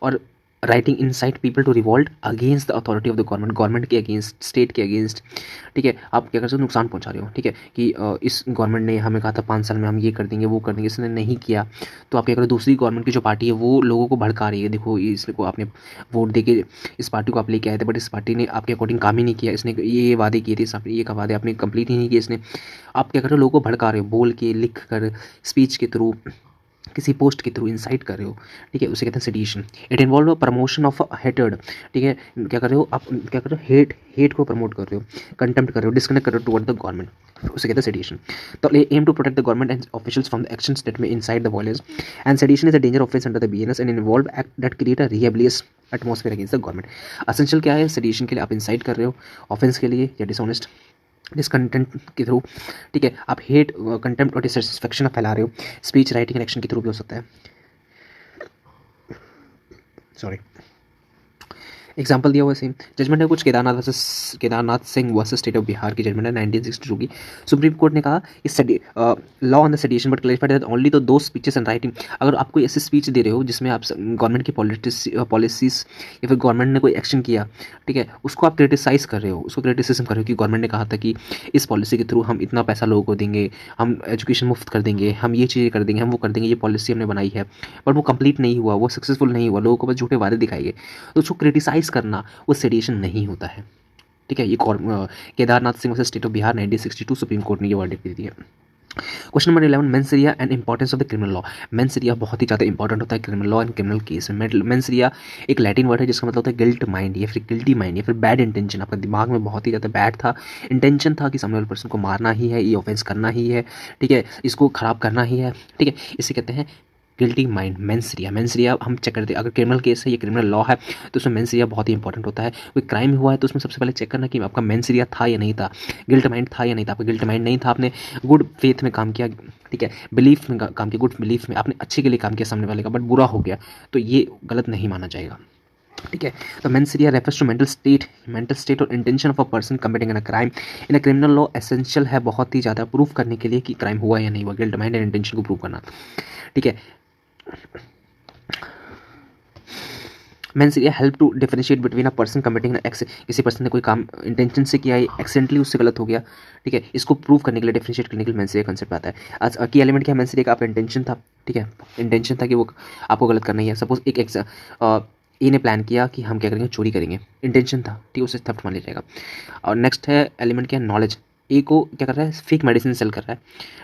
और writing incite people to revolt against the authority of the government, government के अगेंस्ट, स्टेट के अगेंस्ट, ठीक है, आप क्या कर सकते हो, नुकसान पहुंचा रहे हो, ठीक है, कि इस गवर्नमेंट ने हमें कहा था 5 साल में हम ये कर देंगे वो कर देंगे, इसने नहीं किया, तो आप क्या करो, दूसरी गवर्नमेंट की जो पार्टी है वो लोगों को भड़का रही है, देखो इसको आपने वोट दे के इस पार्टी को आप लेके आए थे बट इस पार्टी ने आपके अकॉर्डिंग काम ही नहीं किया, इसने ये वादे किए थे, ये का वादे आपने कंप्लीट ही नहीं किए, इसने, आप क्या कर रहे हो, लोगों को भड़का रहे हो, बोल के, लिख कर, स्पीच के थ्रू, किसी पोस्ट के थ्रू इंसाइट कर रहे हो, ठीक है, उसे कहते हैं sedition. It involve promotion of hated, ठीक है, क्या कर रहे हो आप, क्या कर रहे हो, हेट को प्रमोट कर रहे हो, कंटेम्प्ट कर रहे हो, डिस्कनेक्ट कर रहे हो टुवर्ड द गवर्नमेंट, उसे कहते हैं सेडिशन। तो aim to protect the government and officials from the actions that may incite the violence and sedition is a danger offence under the BNS and involve act that create a rebellious atmosphere against the government. Essential क्या है, sedition के लिए आप insight कर रहे हो, offence के लिए या डिसऑनेस्ट डिसकंटेंट के थ्रू, ठीक है, आप हेट, कंटेम्प्ट और डिससेटिस्फेक्शन फैला रहे हो, स्पीच राइटिंग एंड एक्शन के थ्रू भी हो सकता है। सॉरी, एग्जाम्पल दिया हुआ सेम जजमेंट है कुछ Kedarnath Singh versus state of Bihar की जजमेंट है 1962 की। सुप्रीम कोर्ट ने कहा इस law on the sedition but clarified that only तो दो स्पीचेस एंड राइटिंग, अगर आप कोई ऐसी स्पीच दे रहे हो जिसमें आप गवर्नमेंट की पॉलिसीज या फिर गवर्नमेंट ने कोई एक्शन किया, ठीक है, उसको आप क्रिटिसाइज कर रहे हो, उसको क्रिटिसिज्म कर रहे हो कि गवर्नमेंट ने कहा था कि इस पॉलिसी के थ्रू हम इतना पैसा लोगों को देंगे, हम एजुकेशन मुफ्त कर देंगे, हम ये चीज़ें कर देंगे, हम वो कर देंगे, ये पॉलिसी हमने बनाई है, बट वो कंप्लीट नहीं हुआ, वो सक्सेसफुल नहीं हुआ, लोगों को बस झूठे वादे दिखाई गए, तो उसको क्रिटिसाइज करना वो सेडिशन नहीं होता है, ठीक है। ये Kedarnath Singh versus state of Bihar 1962 supreme court ने ये वर्डिक्ट दी है। Question number 11, mens rea and importance of the criminal law. Mens rea बहुत ही ज़्यादा इंपॉर्टेंट होता है criminal law and criminal case में। मेंस एरिया एक लैटिन वर्ड है जिसका मतलब होता है गिल्ट माइंड या फिर गिल्टी माइंड या फिर बैड इंटेंशन, आपका दिमाग में बहुत ही ज़्यादा बैड था, इंटेंशन था कि सामने वाले पर्सन को मारना ही है, ये ऑफेंस करना ही है, ठीक है, इसको खराब करना ही है, ठीक है, इसे कहते हैं गिल्टी माइंड, मेंस एरिया हम चेक करते हैं। अगर क्रिमिनल केस है, ये क्रिमिनल लॉ है, तो उसमें मेंस एरिया बहुत ही इंपॉर्टेंट होता है। कोई क्राइम हुआ है तो उसमें सबसे पहले चेक करना कि आपका मेंस एरिया था या नहीं था, गिल्ट माइंड था या नहीं था। आपका गिल्ट माइंड नहीं था, आपने गुड फेथ में काम किया, ठीक है, बिलीफ में काम किया, गुड बिलीफ में आपने अच्छे के लिए काम किया सामने वाले का, बट बुरा हो गया, तो ये गलत नहीं माना जाएगा, ठीक है। तो mens rea refers to mental state और intention of a person committing an a crime in a criminal law. Essential है बहुत ही ज़्यादा प्रूफ करने के लिए कि क्राइम हुआ या नहीं हुआ, गिल्ट माइंड एंड इंटेंशन को प्रूव करना, ठीक है। Mens rea help to differentiate between a person committing किसी पर्सन ने कोई काम इंटेंशन से किया है, एक्सीडेंटली उससे गलत हो गया, ठीक है, इसको प्रूव करने के लिए, डिफरेंशिएट करने के लिए मेंस एरिया कंसेप्ट आता है। आज की एलिमेंट क्या है मेंस एरिया का, आपका इंटेंशन था, ठीक है, इंटेंशन था कि वो आपको गलत करना ही है। सपोज एक ए ने प्लान किया कि हम क्या करेंगे, चोरी करेंगे, इंटेंशन था, ठीक है, उसे थेफ्ट मान लिया जाएगा। और नेक्स्ट है एलिमेंट क्या है, नॉलेज। ए को क्या कर रहा है, फेक मेडिसिन सेल कर रहा है,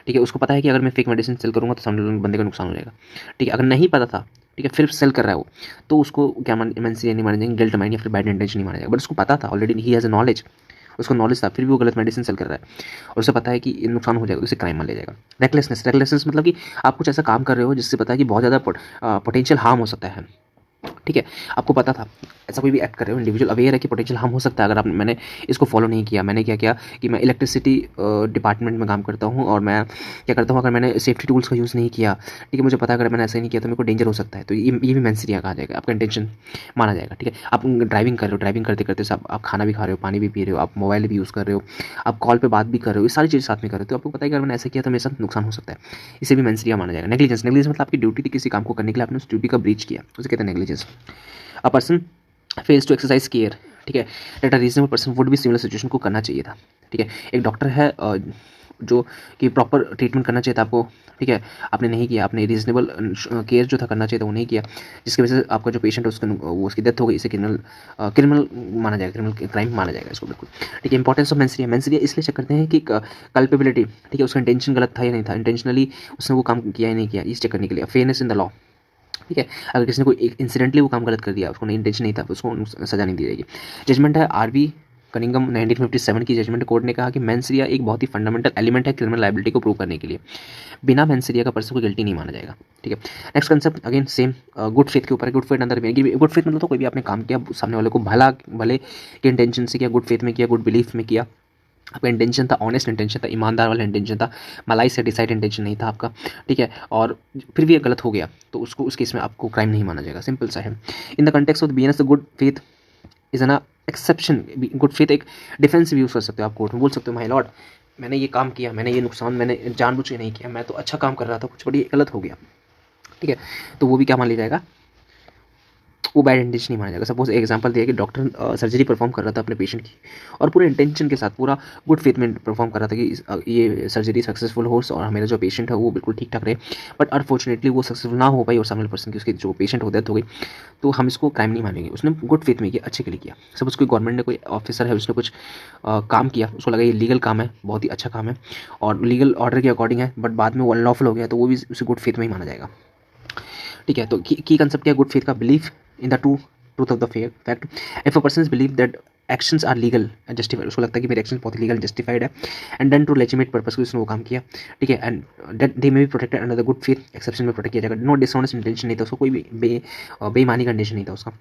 ठीक है, उसको पता है कि अगर मैं फेक मेडिसिन सेल करूँगा तो सामने वाले बंदे का नुकसान हो जाएगा, ठीक है, अगर नहीं पता था, ठीक है, फिर सेल कर रहा है वो, तो उसको क्या मेंस एरिया नहीं माना जाएगा, गिल्ट माइंड या फिर बैड इंटेंशन नहीं माना जाएगा। बट उसको पता था already, he has a knowledge, उसको नॉलेज था, फिर भी वो गलत मेडिसिन सेल कर रहा है और उसे पता है कि नुकसान हो जाएगा, तो उसे क्राइम मान लिया जाएगा। रेकलेसनेस मतलब कि आप कुछ ऐसा काम कर रहे हो जिससे पता है कि बहुत ज़्यादा पोटेंशियल हार्म हो सकता है, ठीक है, आपको पता था, ऐसा कोई भी एक्ट कर रहे हो, इंडिविजुअल अवेयर है कि पोटेंशियल हार्म हो सकता है अगर मैंने इसको फॉलो नहीं किया। मैंने क्या किया कि मैं इलेक्ट्रिसिटी डिपार्टमेंट में काम करता हूँ और मैं क्या करता हूँ, अगर मैंने सेफ्टी टूल्स का यूज़ नहीं किया, ठीक है, मुझे पता है अगर मैंने ऐसा नहीं किया तो मेरे को डेंजर हो सकता है, तो ये भी मेंस एरिया कहा जाएगा, आपका इंटेंशन माना जाएगा, ठीक है। आप ड्राइविंग कर रहे हो, ड्राइविंग करते करते सब आप खाना भी खा रहे हो, पानी भी पी रहे हो, आप मोबाइल भी यूज़ कर रहे हो, आप कॉल पर बात भी कर रहे हो, ये सारी चीज़ साथ में कर रहे हो, तो आपको पता है कि अगर मैंने ऐसा किया तो मेरे साथ नुकसान हो सकता है, इसे भी मेंस एरिया माना जाएगा। नेग्लिजेंस मतलब आपकी ड्यूटी थी किसी काम को करने के लिए, आपने उस ड्यूटी का ब्रीच किया, उसे कहते हैं negligence. A person fails to exercise care, ठीक है, that a reasonable person would भी सिमिलर सिचुएशन को करना चाहिए था, ठीक है। एक डॉक्टर है जो कि प्रॉपर ट्रीटमेंट करना चाहिए था आपको, ठीक है, आपने नहीं किया, आपने रीजनेबल केयर जो था करना चाहिए था वो नहीं किया, जिसकी वजह से आपका जो पेशेंट है उसकी डेथ हो गई, इसे क्रिमिनल माना जाएगा, क्रिमिनल क्राइम माना जाएगा इसको, बिल्कुल, ठीक है। इंपॉर्टेंस ऑफ मेंस एरिया इसलिए चेक करते हैं कि कल्पेबिलिटी, ठीक है, उसका इंटेंशन गलत था या नहीं था, इंटेंशनली उसने वो काम किया या नहीं किया, इस चेक करने के लिए। फेयरनेस इन द लॉ, ठीक है, अगर किसी ने कोई इंसिडेंटली वो काम गलत कर दिया, उसको इंटेंशन नहीं था, तो उसको सजा नहीं दी जाएगी। जजमेंट है आरवी कनिंगम 1957 की जजमेंट, कोर्ट ने कहा कि मेंस एरिया एक बहुत ही फंडामेंटल एलिमेंट है क्रिमिनल लायबिलिटी को प्रूव करने के लिए, बिना मेंस एरिया का पर्सन को गिल्टी नहीं माना जाएगा, ठीक है। Next concept again same, good faith के ऊपर है। गुड फेथ अंदर गुड फेथ मतलब तो कोई भी आपने काम किया सामने वाले को भले के इंटेंशन से किया, गुड फेथ में किया, गुड बिलीफ में किया, आपका इंटेंशन था, ऑनेस्ट इंटेंशन था, ईमानदार वाला इंटेंशन था, मलाई से डिसाइड इंटेंशन नहीं था आपका, ठीक है, और फिर भी ये गलत हो गया तो उसको उस केस में आपको क्राइम नहीं माना जाएगा, सिंपल सा है। In the context of BNS the good faith is an exception. Good faith एक डिफेंस भी यूज़ कर सकते हो, आप कोर्ट में बोल सकते हो माय लॉर्ड मैंने ये काम किया, मैंने ये नुकसान मैंने जानबूझ के नहीं किया, मैं तो अच्छा काम कर रहा था, कुछ बड़ी गलत हो गया, ठीक है, तो वो भी क्या मान लिया जाएगा, वो बैड इंटेंशन नहीं माना जाएगा। सपोज एग्जांपल दिया कि डॉक्टर सर्जरी परफॉर्म कर रहा था अपने पेशेंट की और पूरे इंटेंशन के साथ, पूरा गुड फेथ में परफॉर्म कर रहा था कि ये सर्जरी सक्सेसफुल हो और मेरा जो पेशेंट है वो बिल्कुल ठीक ठाक रहे, बट अनफॉर्चुनेटली वो सक्सेसफुल ना हो पाई और सामने पर्सन की उसकी जो पेशेंट हो डेथ हो गई, तो हम इसको क्राइम नहीं मानेंगे, उसने गुड फेथ में किया, अच्छे के लिए किया। सपोज कोई गवर्नमेंट ने कोई ऑफिसर है उसने कुछ काम किया, उसको लगा ये लीगल काम है, बहुत ही अच्छा काम है और लीगल ऑर्डर के अकॉर्डिंग है, बट बाद में वो अनलॉफुल हो गया, तो वो भी उसे गुड फेथ में ही माना जाएगा, ठीक है, तो की कंसेप्ट क्या है गुड फेथ का? Believe in the truth of the fact. If a person believe that actions are legal and justified, उसको लगता है कि मेरे एक्शन बहुत लीगल जस्टिफाइड है, and done to legitimate purpose को उसने वो काम किया, ठीक है, and that they may be protected under the good faith exception में प्रोटेक्ट किया जाएगा। नो डिसऑनेस्ट इंटेंशन नहीं था उसको, कोई भी बेईमानी का इंटेंशन नहीं था उसका।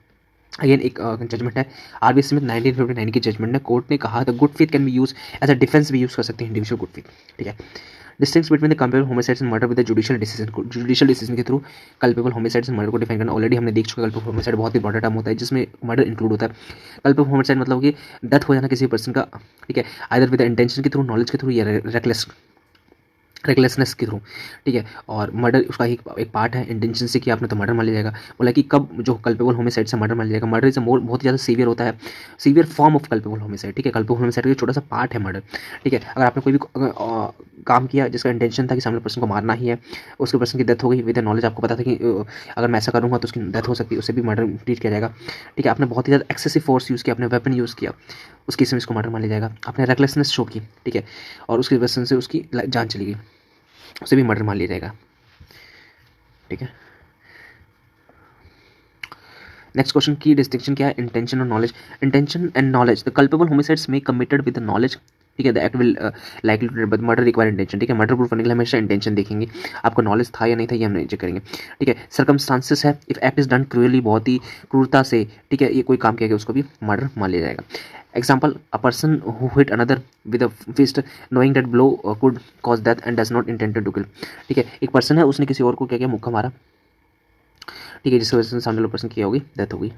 अगेन एक जजमेंट है आरबी स्मिथ 1959 की जजमेंट है। कोर्ट ने कहा the good faith can be use as a defence भी यूज कर सकते हैं इंडिविजुअल गुड फेथ, ठीक है। Distinct between the culpable homicides and murder with the judicial decision के through culpable homicides and murder को डिफाइन करना ऑलरेडी हमने देख चुका है। कल्पेबल होमिसाइड बहुत ही ब्रॉडर टर्म होता है जिसमें मर्डर इंक्लूड होता है। कल्पेबल होमिसाइड मतलब कि डेथ हो जाना किसी पर्सन का, ठीक है, आइदर विद द इंटेंशन के थ्रू, नॉलेज के थ्रू या रेकलेसनेस के थ्रू, ठीक है। और मर्डर उसका एक पार्ट है, इंटेंशन से कि आपने तो मर्डर मान लिया जाएगा। बोला कि कब जो कल्पेबल होमिसाइड से मर्डर मान लिया जाएगा, मर्डर इज मोर बहुत ज़्यादा सीवियर होता है, severe form of culpable homicide, ठीक है। कल्पेबल होमिसाइड का छोटा सा पार्ट है मर्डर, ठीक है। अगर आपने कोई भी काम किया जिसका इंटेंशन था कि सामने पर्सन को मारना ही है, उसके पर्सन की डेथ हो गई विद नॉलेज, आपको पता था कि अगर मैं ऐसा करूँगा तो उसकी डेथ हो सकती है, उससे भी मर्डर ट्रीट किया जाएगा, ठीक है। आपने बहुत ही ज़्यादा एक्सेसिव फोर्स यूज़ किया, आपने वेपन यूज़ किया, उस केस में इसको मर्डर मान लिया जाएगा। आपने रेकलेसनेस शो की, ठीक है, और उसकी वजह से उसकी जान चली गई, उसे भी मर्डर मान लिया जाएगा, ठीक है। नेक्स्ट क्वेश्चन की डिस्टिंक्शन क्या है? इंटेंशन और नॉलेज। Intention and knowledge, the culpable homicides में कमिटेड विद द नॉलेज, ठीक है, the act will likely to but murder require intention, ठीक है। मर्डर प्रूफ करने के लिए हमेशा इंटेंशन देखेंगे, आपको नॉलेज था या नहीं था ये हम नहीं चेक करेंगे, ठीक है। सर्कमस्टांसेस है, if act is done cruelly, बहुत ही क्रूरता से, ठीक है, ये कोई काम किया गया उसको भी मर्डर मान लिया जाएगा। Example, a person who hit another with a fist knowing that blow could cause death and does not intended to kill, ठीक है। एक पर्सन है उसने किसी और को क्या किया, मुक्का मारा, ठीक है, जिसकी वजह से सामने वाले पर्सन की होगी डेथ हो गई,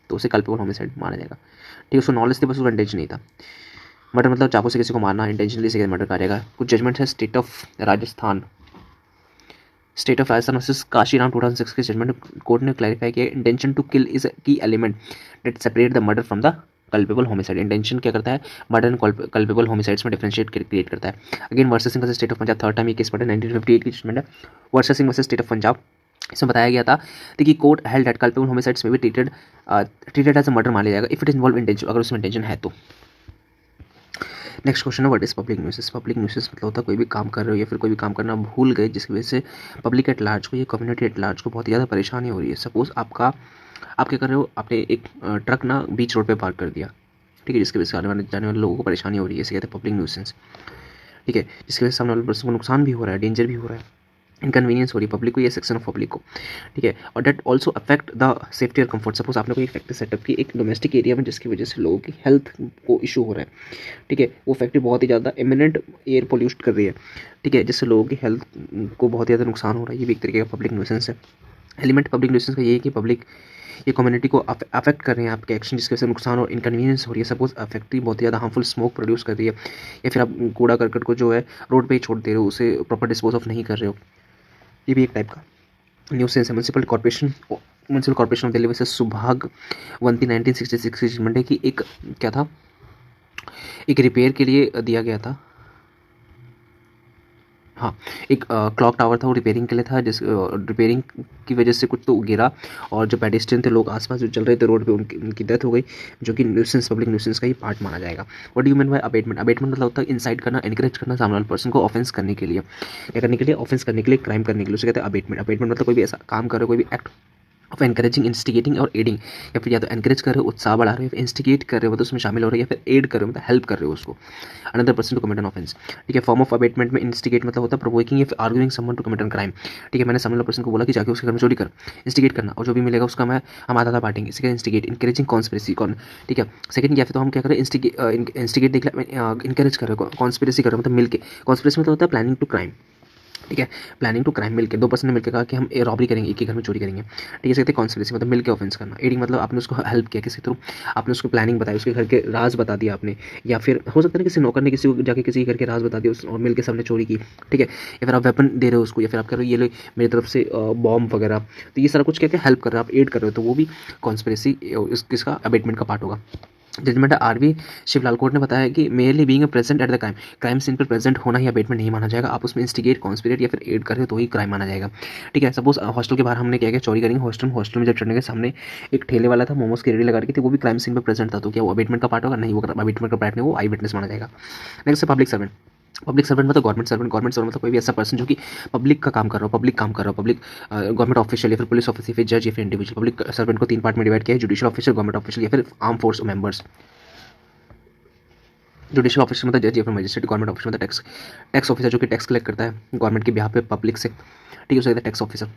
तो उसे कल्पेबल होमिसाइड माना जाएगा, ठीक है। उसको नॉलेज थी बस उसका इंटेंशन नहीं था। मर्डर मतलब चाकू से किसी को मारना, इंटेंशनली से मर्डर करेगा। कुछ जजमेंट है State of Rajasthan versus Kashiram 2006 के जजमेंट कोर्ट ने क्लैरिफाई किया इंटेंशन टू किल इज की element that separate the murder from the culpable homicide. Intention क्या करता है, मर्डर एंड कल्पेबल होमिसाइड्स में डिफरेंशिएट क्रिएट करता है। Again versus Singh versus state of Punjab, third time ये केस पढ़ा, 1958 की जजमेंट है, versus Singh versus state of Punjab. इसमें बताया गया था कि court held that culpable homicides में भी ट्रीटेड एज अ मर्डर मान लिया जाएगा इफ इट इन्वॉल्व इंटेंशन, अगर उसमें इंटेंशन है तो। नेक्स्ट क्वेश्चन है what is public nuances. Public nuances मतलब होता है कोई भी काम कर रहे हो या फिर कोई भी काम करना भूल गए जिसकी वजह से पब्लिक एट लार्ज को या कम्युनिटी एट लार्ज को बहुत ही ज़्यादा परेशानी हो रही है। सपोज आप क्या कर रहे हो, आपने एक ट्रक ना बीच रोड पे पार्क कर दिया, ठीक है, जिसकी वजह से आने जाने वाले लोगों को परेशानी हो रही है, इसे कहते हैं पब्लिक न्यूसेंस, ठीक है। जिसकी वजह से सामने वाले पर्सन को नुकसान भी हो रहा है, डेंजर भी हो रहा है, इनकन्वीनियंस हो रही है पब्लिक को या सेक्शन ऑफ पब्लिक को, ठीक है। और that also affect the safety और कंफर्ट। सपोज आपने कोई फैक्ट्री सेटअप की एक डोमेस्टिक एरिया में जिसकी वजह से लोगों की हेल्थ को इशू हो रहा है, ठीक है, वो फैक्ट्री बहुत ही ज़्यादा इमिनेंट एयर पोल्यूट कर रही है, ठीक है, जिससे लोगों की हेल्थ को बहुत ज़्यादा नुकसान हो रहा है, ये भी एक तरीके का पब्लिक न्यूसेंस है। एलिमेंट पब्लिक न्यूसेंस का ये है कि पब्लिक ये कम्युनिटी को अफेक्ट कर रहे हैं आपके एक्शन, जिसकी वजह से नुकसान और इनकन्वीनियंस हो रही है। सपोज फैक्ट्री बहुत ही ज़्यादा हार्मफुल स्मोक प्रोड्यूस कर रही है, या फिर आप कूड़ा करकट को जो है रोड पे ही छोड़ दे रहे हो, उसे प्रॉपर डिस्पोज ऑफ नहीं कर रहे हो, ये भी एक टाइप का न्यूसेंस है। Municipal corporation of Delhi versus Subhagwanti 1966 की जजमेंट है कि एक क्या था, एक रिपेयर के लिए दिया गया था, हाँ, एक क्लॉक टावर था, वो रिपेयरिंग के लिए था, जिस रिपेयरिंग की वजह से कुछ तो गिरा और जो पेडेस्ट्रियन थे, लोग आसपास जो चल रहे थे रोड पे, उनकी डेथ हो गई, जो कि न्यूसेंस पब्लिक न्यूसेंस का ही पार्ट माना जाएगा। What do you mean by abetment? Abetment मतलब होता है इंसाइट करना, एनकरेज करना सामने वाले पर्सन को ऑफेंस करने के लिए, क्या करने के लिए, ऑफेंस करने के लिए, क्राइम करने के लिए, उसे कहते हैं अबेटमेंट। अबेटमेंट मतलब कोई भी ऐसा काम करे, कोई भी एक्ट ऑफ एनकरेजिंग, इंस्टिगेटिंग और एडिंग, या फिर या तो एनकरेज कर रहे हो, उत्साह बढ़ा रहे हो, इंस्टिगेट कर रहे हो तो उसमें शामिल हो रहे हो, या फिर एड कर रहे हो मतलब हेल्प कर रहे हो उसको, another person to commit an offence, ठीक है। फॉर्म ऑफ अबेटमेंट में इंस्टिगेट मतलब होता है प्रोवोकिंग या फिर arguing someone to commit an crime, ठीक है, मैंने सामने वाले पर्सन को बोला कि जाके उसके घर में चोरी कर, इंस्टिगेट करना, और जो भी मिलेगा उसका हम आधा आधा बांटेंगे, इसी का इंस्टिगेट। इंकरेजिंग कॉन्स्पिरेसी ठीक है। सेकंड या फिर तो हम क्या करें, इंस्टिगेट देख लिया, इंकरेज कर रहे हो, कॉन्स्पिरेसी कर रहे हो मतलब मिलके, कॉन्स्पिरेसी मतलब होता है प्लानिंग टू क्राइम, ठीक है, प्लानिंग टू क्राइम मिलके, दो पर्सन ने मिलकर कहा कि हम रॉबरी करेंगे, एक ही घर में चोरी करेंगे, ठीक है, कहते हैं कॉन्स्पिरेसी मतलब मिलकर ऑफेंस करना। एडिंग मतलब आपने उसको हेल्प किया किसी थ्रू, आपने उसको प्लानिंग बताई, उसके घर के राज बता दिया आपने, या फिर हो सकता है किसी नौकर ने किसी को जाके किसी घर के राज बता दिया और मिलकर सबने चोरी की, ठीक है, या फिर आप वेपन दे रहे हो उसको, या फिर आप कह रहे हो ये लो मेरी तरफ से बॉम्ब वगैरह, तो ये सारा कुछ क्या क्या हेल्प कर रहे हो आप, एड कर रहे हो, तो वो भी कॉन्स्पिरेसी इसका अबेटमेंट का पार्ट होगा। जजमेंट आरवी शिवलाल कोर्ट ने बताया कि merely being present at the crime scene पर प्रेजेंट होना ही अबेटमेंट नहीं माना जाएगा, आप उसमें इंस्टिगेट, कॉन्स्पिरेट या फिर एड कर रहे हो तो ही क्राइम माना जाएगा, ठीक है। सपोज हॉस्टल के बाहर हमने क्या किया, चोरी करेंगे, हॉस्टल में जब चढ़ने के सामने एक ठेले वाला था, मोमोज की रेडी लगा रखी थी, वो भी क्राइम सीन पर प्रेजेंट था, तो क्या वो अबेटमेंट का पार्ट होगा? नहीं, वो अबेटमेंट का पार्ट नहीं, वो आई विटनेस माना जाएगा। नेक्स्ट है पब्लिक सर्वेंट। पब्लिक सर्वेंट मतलब गवर्नमेंट सर्वेंट मतलब कोई भी ऐसा पर्सन जो कि पब्लिक का काम कर रहा हो, पब्लिक गवर्नमेंट ऑफिशियल या फिर पुलिस ऑफिसर, फिर जज या फिर इंडिविजुअल। पब्लिक सर्वेंट को 3 पार्ट में डिवाइड किया है, जुडिशियल ऑफिसर, गवर्नमेंट ऑफिशियल या फिर arm force members. Judicial officer मतलब जज या फिर मजिस्ट्रेट। गवर्नमेंट ऑफिसर मतलब टैक्स ऑफिसर जो कि टैक्स कलेक्ट करता है गवर्नमेंट के बिहाफ पे पब्लिक से, ठीक है, उसे कहते हैं टैक्स ऑफिसर।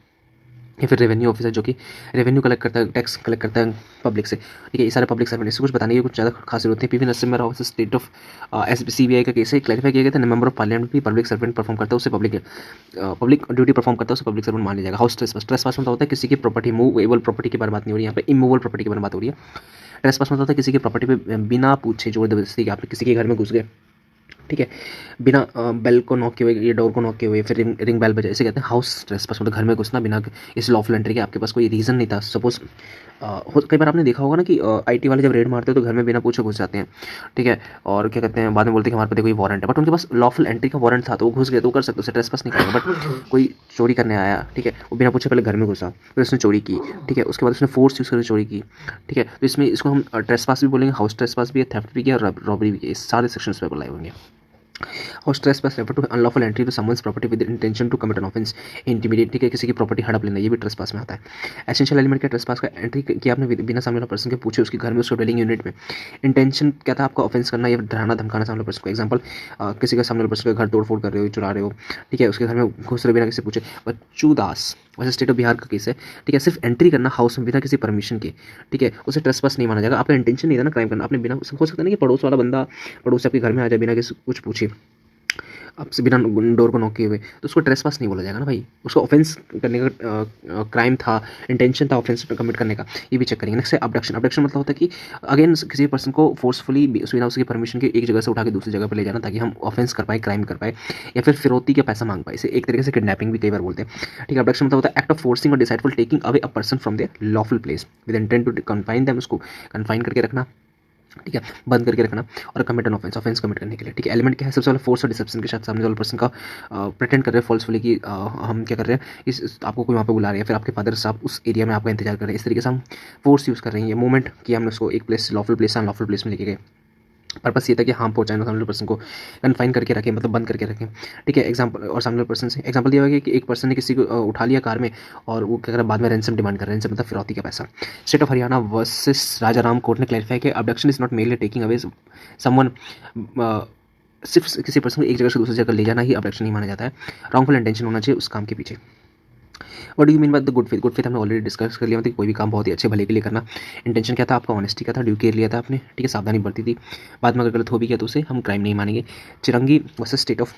या फिर रेवेन्यू ऑफिसर जो कि रेवेन्यू कलेक्ट करता है, टैक्स कलेक्ट करता है पब्लिक से, ठीक है। ये सारे पब्लिक सर्वेंट। इससे कुछ बताने की कुछ ज़्यादा खास जरूरत है। पीवी नरसिम्हा राव से स्टेट ऑफ सीबीआई का केस है, क्लैरिफाई किया गया था। मेंबर ऑफ पार्लियामेंट भी पब्लिक सर्वेंट परफॉर्म करता है, उससे पब्लिक ड्यूटी परफॉर्म करता है, उससे पब्लिक सर्वेंट मान लिया जाएगा। हाउस ट्रेसपास मतलब होता है किसी की प्रॉपर्टी, मूवेबल प्रॉपर्टी की बारे बात नहीं हो रही यहाँ पे, इमूवेबल प्रॉपर्टी की बारे में बात हो रही है। ट्रेसपास मतलब होता है किसी की प्रॉपर्टी पे बिना पूछे जबरदस्ती आप किसी के घर में घुस गए, ठीक है, बिना बेल को नॉक किए हुए या डोर को नॉक किए हुए, फिर रिंग बेल बजाए, इसे कहते हैं हाउस ट्रेसपास। मतलब घर में घुसना बिना इस लॉफुल एंट्री के, आपके पास कोई रीज़न नहीं था। सपोज कई बार आपने देखा होगा ना कि आईटी वाले जब रेड मारते हैं तो घर में बिना पूछे घुस जाते हैं, ठीक है, और क्या कहते हैं बाद में बोलते हैं कि हमारे पास कोई वारंट है, बट उनके पास लॉफुल एंट्री का वारंट था तो वो घुस गए तो वो कर सकते, उसे ट्रेसपास नहीं करेंगे। बट कोई चोरी करने आया, ठीक है, वो बिना पूछे पहले घर में घुसा, फिर उसने चोरी की, ठीक है, उसके बाद उसने फोर्स यूज़ करके चोरी की, ठीक है, तो इसमें इसको हम ट्रेसपास भी बोलेंगे, हाउस ट्रेसपास भी है, थेफ्ट भी है और रॉबरी भी है। इस सारे सेक्शंस पे अप्लाई होंगे। और trespass refer to unlawful entry to someone's property with intention to commit an offence, intimidate, ठीक है, किसी की प्रॉपर्टी हड़प लेना, ये भी ट्रेसपास में आता है। एसेंशियल एलिमेंट क्या, ट्रेसपास का एंट्री किया आपने बिना सामने वाला पर्सन के पूछे उसके घर में, उसको डेलिंग यूनिट में। इंटेंशन क्या था, आपका ऑफेंस करना या डराना धमकाना सामने पर्सन को। एग्जाम्पल, किसी का सामने पर्सन का घर तोड़ फोड़ कर रहे हो, चुरा रहे हो, ठीक है, उसके घर में घुस रहे बिना किसी पूछे। बच्चू दास वैसे स्टेट ऑफ बिहार का केस है, ठीक है, सिर्फ एंट्री करना हाउस में बिना किसी परमिशन के, ठीक है, उसे ट्रेसपास नहीं माना जाएगा। आपका इंटेंशन नहीं था ना क्राइम करना, आपने बिना, हो सकता है ना कि पड़ोस वाला बंदा पड़ोस से आपके घर में आ जाए बिना किसी कुछ पूछे, आपसे बिना डोर को नॉक किए हुए, तो उसको ट्रेसपास नहीं बोला जाएगा ना भाई, उसको ऑफेंस करने का क्राइम था, इंटेंशन था ऑफेंस कमिट करने का, ये भी चेक करेंगे। नेक्स्ट है अबडक्शन। अबडक्शन मतलब होता है कि अगेन किसी पर्सन को फोर्सफुली बिना उसकी परमिशन के एक जगह से उठा के दूसरी जगह पर ले जाना ताकि हम ऑफेंस कर पाए, क्राइम कर पाए, या फिर फिरौती का पैसा मांग पाए, इसे एक तरीके से किडनैपिंग भी कई बार बोलते हैं, ठीक है। अबडक्शन मतलब होता है एक्ट ऑफ फोर्सिंग और deceitful taking away a person from their lawful place with intent to confine them, उसको कन्फाइन करके रखना, ठीक है, बंद करके रखना, और commit an offence, offence commit करने के लिए, ठीक है। एलिमेंट क्या है, सबसे पहले फोर्स और डिसेप्शन के साथ सामने वाले पर्सन का प्रिटेंड कर रहे हैं फॉल्सफुली कि हम क्या कर रहे हैं, आपको कोई वहाँ पे बुला रहे हैं, फिर आपके फादर साहब उस एरिया में आपका इंतजार कर रहे हैं, इस तरीके से हम फोर्स यूज़ कर रहे हैं। ये मूवमेंट किया हमने उसको एक प्लेस लॉफुल प्लेस से अनलॉफुल प्लेस में लेके गए, पर्पस ये था कि हार्म पहुंचाना, सामने पर्सन को कन्फाइन करके रखें, मतलब बंद करके रखें, ठीक है। एग्जाम्पल, और सामने पर्सन से एग्जाम्पल दिया हुआ है कि एक पर्सन ने किसी को उठा लिया कार में और वो क्या कर रहा है बाद में रैंसम डिमांड कर रहे हैं, रैंसम मतलब फिरौती का पैसा। State of Haryana versus Raja Ram court ने क्लैरिफाई किया abduction is not mainly taking away someone, सिर्फ किसी पर्सन को एक जगह से दूसरी जगह ले जाना ही अबडक्शन नहीं माना जाता है, रॉन्गफुल इंटेंशन होना चाहिए उस काम के पीछे। What do you mean by the good faith? Good faith हमने ऑलरेडी डिस्कस कर लिया, मतलब कोई भी काम बहुत ही अच्छे भले के लिए करना। इंटेंशन क्या था आपका, ऑनेस्टी क्या था, ड्यू केयर लिया था आपने, ठीक है, सावधानी बरती थी, बाद में अगर गलत हो भी गया तो उसे हम क्राइम नहीं मानेंगे। चिरंगी versus state of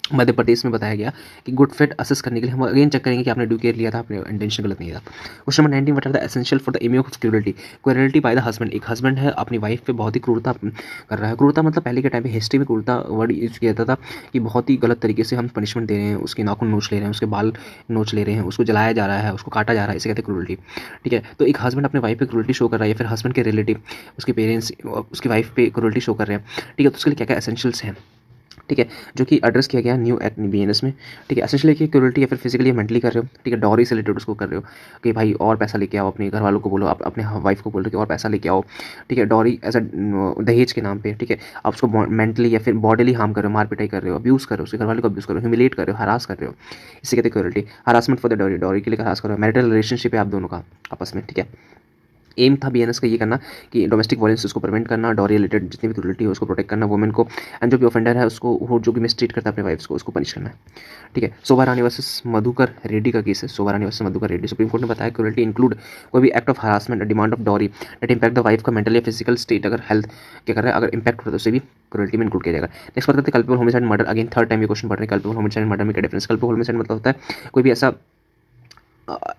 Madhya Pradesh में बताया गया कि गुड फेथ असेस करने के लिए हम अगेन चेक करेंगे कि आपने ड्यू केयर लिया था, आपने इंटेंशन गलत नहीं था। Question number 19, what are the essential for the aiming of cruelty? Cruelty by the husband, एक हस्बैंड है अपनी वाइफ पे बहुत ही क्रूरता कर रहा है। क्रूरता मतलब पहले के टाइम पे हिस्ट्री में क्रूरता वर्ड यूज किया जाता था कि बहुत ही गलत तरीके से हम पनिशमेंट दे रहे हैं, उसके नाखून नोच ले रहे हैं, उसके बाल नोच ले रहे हैं, उसको जलाया जा रहा है, उसको काटा जा रहा है, इसे कहते हैं क्रूरल्टी, ठीक है। तो एक हस्बैंड अपने वाइफ पे क्रूरल्टी शो कर रहा है या फिर हस्बैंड के रिलेटिव उसके पेरेंट्स उसकी वाइफ पे क्रूरल्टी शो कर रहे हैं, ठीक है, तो उसके लिए क्या क्या एसेंशियल्स हैं, ठीक है, जो कि एड्रेस किया गया न्यू एक्ट बीएनएस में, ठीक है। एसेंशियली कि क्रूरल्टी या फिर फिजिकली या मेंटली कर रहे हो, ठीक है, डॉरी से रिलेटेड उसको कर रहे हो कि भाई और पैसा लेके आओ, अपने घर वालों को बोलो, अपने वाइफ को बोलो कि और पैसा लेके आओ, ठीक है, डॉरी एज अ दहेज के नाम पे, ठीक है, आप उसको मेंटली या फिर बॉडीली हार्म कर रहे हो, मार पिटाई कर रहे हो, अब्यूज़ कर रहे हो, उसके घर वालों को अब्यूज़ कर रहे हो, ह्यूमिलेट कर रहे हो, हरास कर रहे हो, इसे कहते हैं cruelty. Harassment for the dowry, dowry के लिए हरास कर रहे हो, मैरिटल रिलेशनशिप है आप दोनों का आपस में, ठीक है। एम था बीएनएस का ये करना कि डोमेस्टिक वायलेंस उसको प्रिवेंट करना, डॉरी रिलेटेड जितनी भी क्रूरल्टी है उसको प्रोटेक्ट करना वुमेन को, एंड जो भी ऑफेंडर है उसको, वो जो भी मिसट्रीट करता है अपने वाइफ्स को, उसको पनिश करना है, ठीक है। शोभा रानी वर्सेस मधुकर रेड्डी का केस है, Shobha Rani versus Madhukar Reddy. Supreme court ने बताया क्रूरल्टी इंक्लूड कोई भी act of harassment, demand of dowry that impact the wife का मेंटल या फिजिकल स्टेट, अगर हेल्थ क्या कर रहा है अगर इंपैक्ट होता है तो उसे भी क्रूरल्टी में इंक्लूड किया जाएगा। नेक्स्ट बात करते हैं culpable homicide murder. Again third time ये क्वेश्चन पढ़ रहे हैं, कल्पेबल होमिसाइड मर्डर में क्या डिफरेंस। कल्पेबल होमिसाइड मतलब होता है कोई भी ऐसा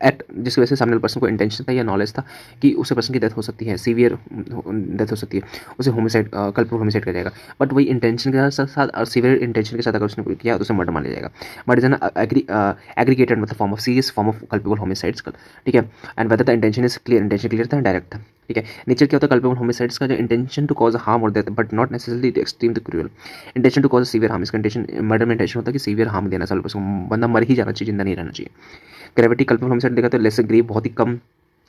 एक्ट जिसकी वजह से सामने वाले पर्सन को इंटेंशन था या नॉलेज था कि उसे पर्सन की डेथ हो सकती है, सीवियर डेथ हो सकती है, उसे होमिसाइड कल्पेबल होमिसाइड किया जाएगा। बट वही इंटेंशन के साथ और सीवियर इंटेंशन के साथ अगर उसने किया तो उसे मर्डर मान लिया जाएगा। मर्डर इज एन एग्रीगेटेड मतलब form of serious form of culpable homicides, ठीक है। And whether the intention is clear, intention clear था, डायरेक्ट था, ठीक है। नेचर क्या होता है कल्पेबल होमिसाइड्स का, जो इंटेंशन टू कॉज हार्म और death but not necessarily to extreme the cruel, intention to cause severe harm. इसका इंटेंशन मर्डर में इंटेंशन होता है कि सीवियर हार्म देना, साल बंदा मर ही जाना चाहिए, जिंदा नहीं रहना चाहिए। ग्रेविटी कल्पेबल होमिसाइड देखा तो लेसर ग्रेव बहुत ही कम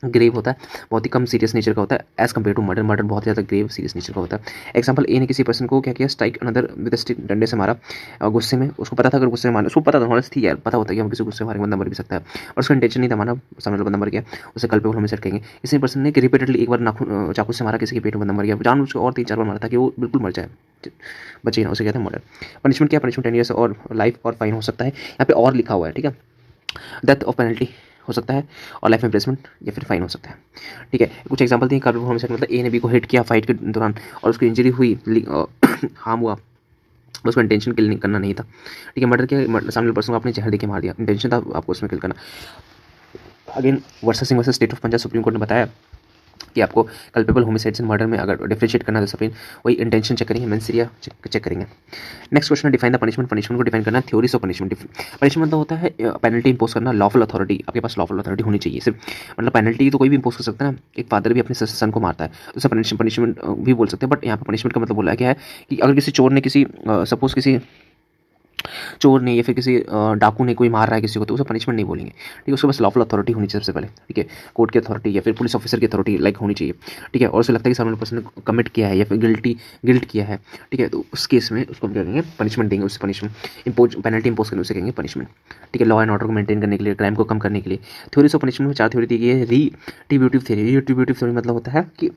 ग्रेव होता है, बहुत ही कम सीरियस नेचर का होता है as compared to murder. Murder बहुत ज़्यादा ग्रेव सीरियस नेचर का होता है। एग्जाम्पल, ए ने किसी पर्सन को क्या किया, स्ट्राइक अनदर विद स्टिक, डंडे से मारा गुस्से में। उसको पता था अगर गुस्से में मारना, उसको पता था, नॉलेज थी यार, पता होता है कि हम किसी गुस्से में मारेंगे बंदा मर भी सकता है, और उसका इंटेंशन नहीं था मारना, सामने वाला बंदा मर गया, उसे कल्पेबल हमेशा रखेंगे। इसी पर्सन ने रिपीटेडली एक बार नाखून चाकू से मारा किसी के पेट में, बंदा मर गया, जान उसको और 3-4 बार मारा था कि वो बिल्कुल मर जाए, बचे ना, उसे कहते हैं मर्डर। पनिशमेंट क्या, पनिशमेंट 10 ईयर्स और लाइफ और फाइन हो सकता है, यहाँ पे और लिखा हुआ है, ठीक है। डेथ ऑफ पेनल्टी हो सकता है, और लाइफ इम्प्रेसमेंट या फिर फाइन हो सकता है, ठीक है। कुछ एग्जांपल दिए, कार्बन होमिसाइड मतलब ए ने बी को हिट किया फाइट के दौरान और उसको इंजरी हुई, हार्म हुआ, उसको इंटेंशन किल करना नहीं था, ठीक है। मर्डर के सामने पर्सन को आपने जहर देके मार दिया, इंटेंशन था आपको उसमें किल करना। Again versa Singh versus state of Punjab, supreme court ने बताया कि आपको कल्पेबल होमिसाइड्स एंड मर्डर में अगर डिफरेंशिएट करना है तो सुप्रीम वही इंटेंशन चेक करेंगे, मेंस एरिया चेक करेंगे। नेक्स्ट क्वेश्चन है, डिफाइन द पनिशमेंट। पनिशमेंट को डिफाइन करना, थ्योरीज ऑफ पनिशमेंट। पनिशमेंट मतलब होता है पेनल्टी इंपोज करना, लॉफुल अथॉरिटी, आपके पास लॉफुल अथॉरिटी होनी चाहिए सिर्फ, मतलब पेनल्टी तो कोई भी इंपोज कर सकता है ना, एक फादर भी अपने सन को मारता है तो उसे पनिशमेंट भी बोल सकते हैं, बट यहाँ पर पनिशमेंट का मतलब बोला गया है कि अगर किसी चोर ने किसी सपोज किसी चोर ने या फिर किसी डाकू ने कोई मार रहा है किसी को, तो उसे पनिशमेंट नहीं बोलेंगे, ठीक है। उसके पास लॉफुल अथॉरिटी होनी चाहिए सबसे पहले, ठीक है, कोर्ट की अथॉरिटी या फिर पुलिस ऑफिसर की अथॉरिटी लाइक होनी चाहिए, ठीक है। और उसे लगता है कि सामने पर्सन ने कमिट किया है या फिर गिल्ट किया है, ठीक है, तो उस केस में उसको हम क्या करेंगे, पनिशमेंट देंगे, उससे पनिशमेंट इंपोज, पेनल्टी इंपोज करने उसे कहेंगे पनिशमेंट, ठीक है। लॉ एंड ऑर्डर को मेंटेन करने के लिए, क्राइम को कम करने के लिए। थ्योरीज ऑफ पनिशमेंट में 4 थ्योरी दी गई है। रिट्रीब्यूटिव थ्योरी, रिट्रीब्यूटिव थ्योरी मतलब होता है कि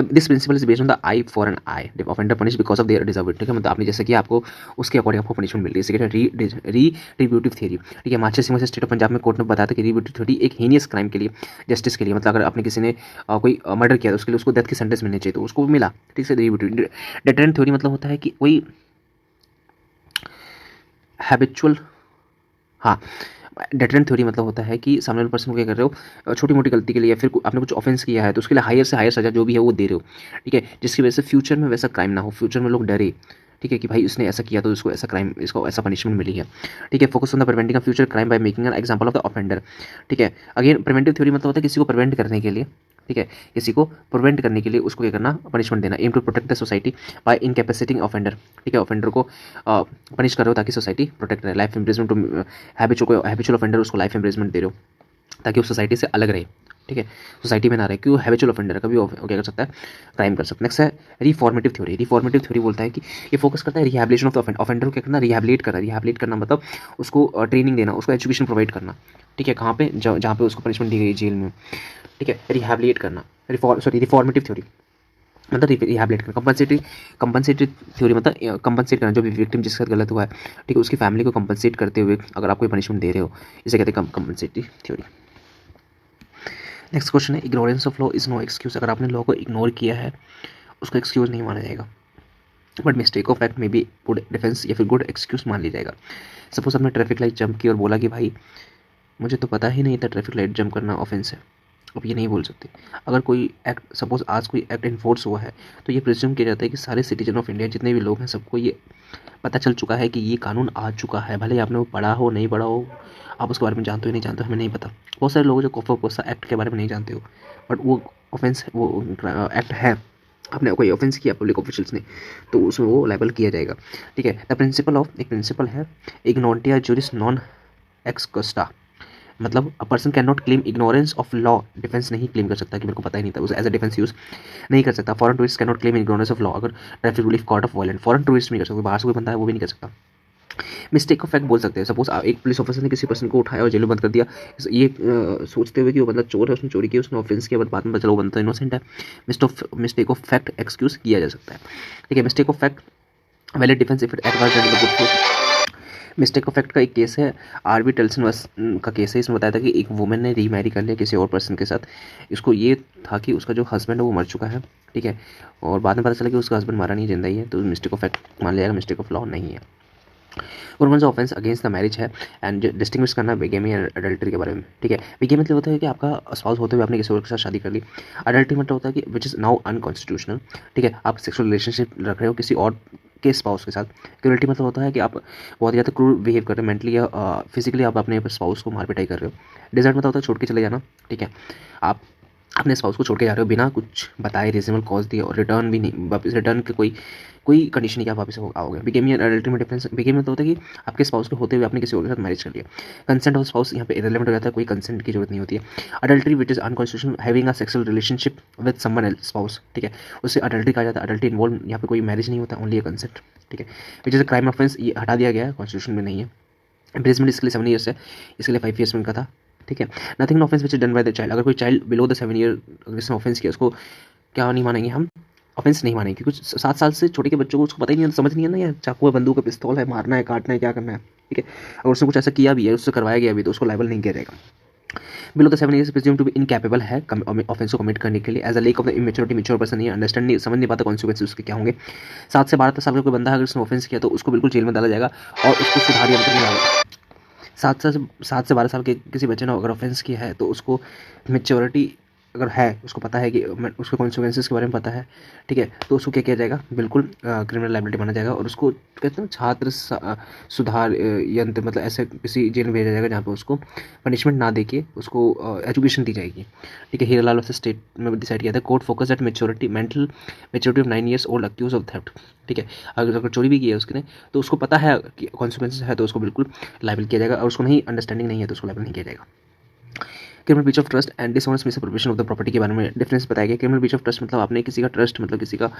this principle is based on the eye for an eye, offender punish because of their deserve it, ठीक है। मतलब आपने जैसे कि आपको उसके अकॉर्डिंग आपको पनिशमेंट मिल रही है, रिट्रीब्यूटिव थ्योरी, ठीक है। मार्च सिंह स्टेट ऑफ पंजाब में कोर्ट ने बताया था कि रिट्रीब्यूटिव थ्योरी एक हीनियस क्राइम के लिए जस्टिस के लिए, मतलब अगर आपने किसी ने कोई मर्डर किया तो उसके लिए उसको डेथ की सेंटेंस मिलनी चाहिए, तो उसको मिला, ठीक है। रिट्रीब्यूटिव डेटरेंट थ्योरी मतलब होता है कि वही हैबिचुअल, हाँ, डेटरेंट थ्योरी मतलब होता है कि सामने वाले पर्सन को क्या कर रहे हो, छोटी मोटी गलती के लिए या फिर आपने कुछ ऑफेंस किया है तो उसके लिए हायर से हायर सजा जो भी है वो दे रहे हो, ठीक है, जिसकी वजह से फ्यूचर में वैसा क्राइम ना हो, फ्यूचर में लोग डरे, ठीक है, कि भाई उसने ऐसा किया तो इसको ऐसा क्राइम, इसको ऐसा पनिशमेंट मिली है, ठीक है। Focus on the preventing future crime by making an example of the offender, ठीक है। अगेन प्रिवेंटिव थ्योरी मतलब होता है किसी को प्रिवेंट करने के लिए, ठीक है, किसी को प्रिवेंट करने के लिए उसको क्या करना, पनिशमेंट देना। Aim to protect the society by incapacitating offender, ठीक है, ऑफेंडर को पनिश कर रहे हो ताकि सोसाइटी प्रोटेक्ट रहे। Life imprisonment to habitual offender, उसको लाइफ इम्प्रेजमेंट दे रहे हो ताकि वो सोसाइटी से अलग रहे, ठीक है, सोसाइटी में ना रहे, क्यों हैबिचुअल ऑफेंडर कभी क्या कर सकता है, क्राइम कर सकता है। नेक्स्ट है रिफॉर्मेटिव थ्योरी। रिफॉर्मेटिव थ्योरी बोलता है कि ये फोकस करता है रिहैबिलिटेशन ऑफ द ऑफेंडर को क्या करना, रिहैबिलिट करना। रिहैबिलिट करना मतलब उसको ट्रेनिंग देना, उसको एजुकेशन प्रोवाइड करना, ठीक है, कहाँ पे, जहाँ पे उसको पनिशमेंट दी गई जेल में, ठीक है, रिहैबिलिट करना। रिफॉर्मेटिव थ्योरी मतलब रिहैबिलिट करना। कंपनसेटरी थ्योरी मतलब कंपनसेट करना, जो भी विक्टिम जिसके साथ गलत हुआ है, ठीक है, उसकी फैमिली को कंपनसेट करते हुए अगर आप कोई पनिशमेंट दे रहे हो, इसे कहते हैं कंपनसेटरी थ्योरी। नेक्स्ट क्वेश्चन है, ignorance of law is no excuse. अगर आपने लॉ को इग्नोर किया है उसको एक्सक्यूज नहीं माना जाएगा, बट मिस्टेक ऑफ फैक्ट में भी गुड डिफेंस या फिर गुड एक्सक्यूज मान ली जाएगा। सपोज आपने ट्रैफिक लाइट जंप की और बोला कि भाई मुझे तो पता ही नहीं था ट्रैफिक लाइट जंप करना ऑफेंस है, अब ये नहीं बोल सकते। अगर कोई एक्ट, सपोज आज कोई एक्ट इन्फोर्स हुआ है तो ये प्रिज्यूम किया जाता है कि सारे सिटीजन ऑफ इंडिया जितने भी लोग हैं सबको ये पता चल चुका है कि ये कानून आ चुका है, भले ही आपने वो पढ़ा हो नहीं पढ़ा हो, आप उसके बारे में जानते हो नहीं जानते हो, हमें नहीं पता। बहुत सारे लोग जो कोसा एक्ट के बारे में नहीं जानते हो, बट वो ऑफेंस, वो एक्ट है, आपने कोई ऑफेंस किया पब्लिक ऑफिशियल्स ने तो उसमें वो लाइबल किया जाएगा, ठीक है। द प्रिंसिपल ऑफ, एक प्रिंसिपल है इग्नोटिया जुरिस नॉन एक्सकस्टा, मतलब a person can not claim ignorance of law, defence नहीं क्लेम कर सकता कि मेरे को पता ही नहीं था, उसे एज अ डिफेंस यूज नहीं कर सकता। Foreign tourist can not claim ignorance of law, अगर traffic relief court of violent, foreign tourist नहीं कर सकता, बाहर से कोई बंदा है वो भी नहीं कर सकता। मिस्टेक ऑफ फैक्ट बोल सकते हैं, सपोज एक पुलिस ऑफिसर ने किसी पर्सन को उठाया और जेल में बंद कर दिया, ये सोचते हुए कि वो बंदा चोर है, उसने चोरी की, उसने ऑफेंस किया, बट बाद में चलो वो बंदा इनोसेंट है, मिस्टेक ऑफ फैक्ट एक्सक्यूज किया जा सकता है, ठीक है। Mistake of fact valid defence if it advance the good proof. Mistake of fact का एक केस है, आरबी टेल्सन का केस है। इसमें बताया था कि एक वुमेन ने रीमैरी कर लिया किसी और पर्सन के साथ, इसको ये था कि उसका जो हस्बैंड है वो मर चुका है, ठीक है, और बाद में पता चला कि उसका हस्बैंड मारा नहीं, जिंदा ही है, तो मिस्टेक ऑफ फैक्ट मान लिया जाएगा, मिस्टेक ऑफ लॉ नहीं है। Women's offence against the marriage है एंड डिस्टिंग्विश करना बिगेमी एंड अडल्टरी के बारे में, ठीक है। बिगेमी मतलब होता है कि आपका स्पाउस होते हुए आपने किसी और के साथ शादी कर ली। अडल्टरी मतलब होता है कि विच इज़ नाउ अनकॉन्स्टिट्यूशनल, ठीक है, आप सेक्सुअल रिलेशनशिप रख रहे हो किसी और के स्पाउस के साथ। क्रूरल्टी मतलब होता है कि आप बहुत ज़्यादा क्रूर बिहेव कर रहे हो, मेंटली या फिजिकली आप अपने स्पाउस को मार पिटाई कर रहे हो। डिजर्ट मतलब होता है छोड़ के चले जाना, ठीक है, आप अपने स्पाउस को छोड़ के जा रहे हो बिना कुछ बताए, रीजनेबल कॉज दिए, और रिटर्न भी नहीं, वापस रिटर्न के कोई कंडीशन नहीं कि आप वापस आओगे। बिगेमी एंड अडल्ट्री में डिफरेंस, बिगेमी मतलब होता है कि आपके स्पाउस के होते हुए आपने किसी और के साथ मैरिज कर लिया। कंसेंट ऑफ स्पाउस यहाँ पे इरेलेवेंट हो जाता है, कोई कंसेंट की जरूरत नहीं होती है। Adultery which is unconstitutional having a sexual relationship with someone else spouse, ठीक है, उससे अडल्ट्री कहा जाता है। अडल्ट्री इन्वॉल्व यहाँ पे कोई मैरिज नहीं होता, ओनली कंसेंट, ठीक है। Which is a crime offence, ये हटा दिया गया है, कॉन्स्टिट्यूशन में नहीं है। इम्प्रिजमेंट इसके लिए 7 ईयर्स है, इसके लिए 5 ईयर्स में का था, ठीक है। Nothing offence which is done by the child, अगर कोई चाइल्ड बिलो द 7 ईयर अगर इसने ऑफेंस किया, उसको क्या नहीं मानेंगे हम, ऑफेंस नहीं मानेंगे, क्योंकि 7 साल से छोटे के बच्चों को उसको पता ही नहीं है, समझ नहीं है ना यार, चाकू है, बंदूक है, पिस्तौल है, मारना है, काटना है, क्या करना है, ठीक है। अगर उसने कुछ ऐसा किया भी है, उससे करवाया गया भी, तो उसको लाइबल नहीं किया जाएगा। Below the 7 years presume to be incapable है ऑफेंस को कमिट करने के लिए, as a lack of the immaturity, mature person नहीं अंडरस्टैंड नहीं, समझ नहीं पाता कॉन्सिक्वेंसेस उसके क्या होंगे। 7 से 12 साल का कोई बंदा अगर उसने ऑफेंस किया तो उसको बिल्कुल जेल में डाला जाएगा और उसको सुधारिया मतलब नहीं आएगा। 7 से 12 साल के किसी बच्चे ने अगर ऑफेंस किया है तो उसको मेच्योरिटी अगर है, उसको पता है कि उसके कॉन्सिक्वेंसेस के बारे में पता है, ठीक है, तो उसको क्या किया जाएगा, बिल्कुल क्रिमिनल लाइबिलिटी माना जाएगा और उसको कहते हैं छात्र सुधार यंत्र, मतलब ऐसे किसी जेल में भेजा जाएगा जहाँ पे उसको पनिशमेंट ना देके उसको एजुकेशन दी जाएगी, ठीक है। हीरालाल वर्सेस स्टेट में डिसाइड किया था, court focus at maturity, mental maturity of 9 years old accuse of theft, ठीक है। अगर चोरी भी की है उसने तो उसको पता है कि कॉन्सिक्वेंसेस है, तो उसको बिल्कुल लाइबल किया जाएगा, और उसको नहीं अंडरस्टैंडिंग नहीं है तो उसको लाइबल नहीं किया जाएगा। Criminal breach of trust and dishonest misappropriation of the property के बारे में डिफरेंस बताया गया। क्रिमिनल ब्रीच ऑफ ट्रस्ट मतलब आपने किसी का ट्रस्ट, मतलब किसी का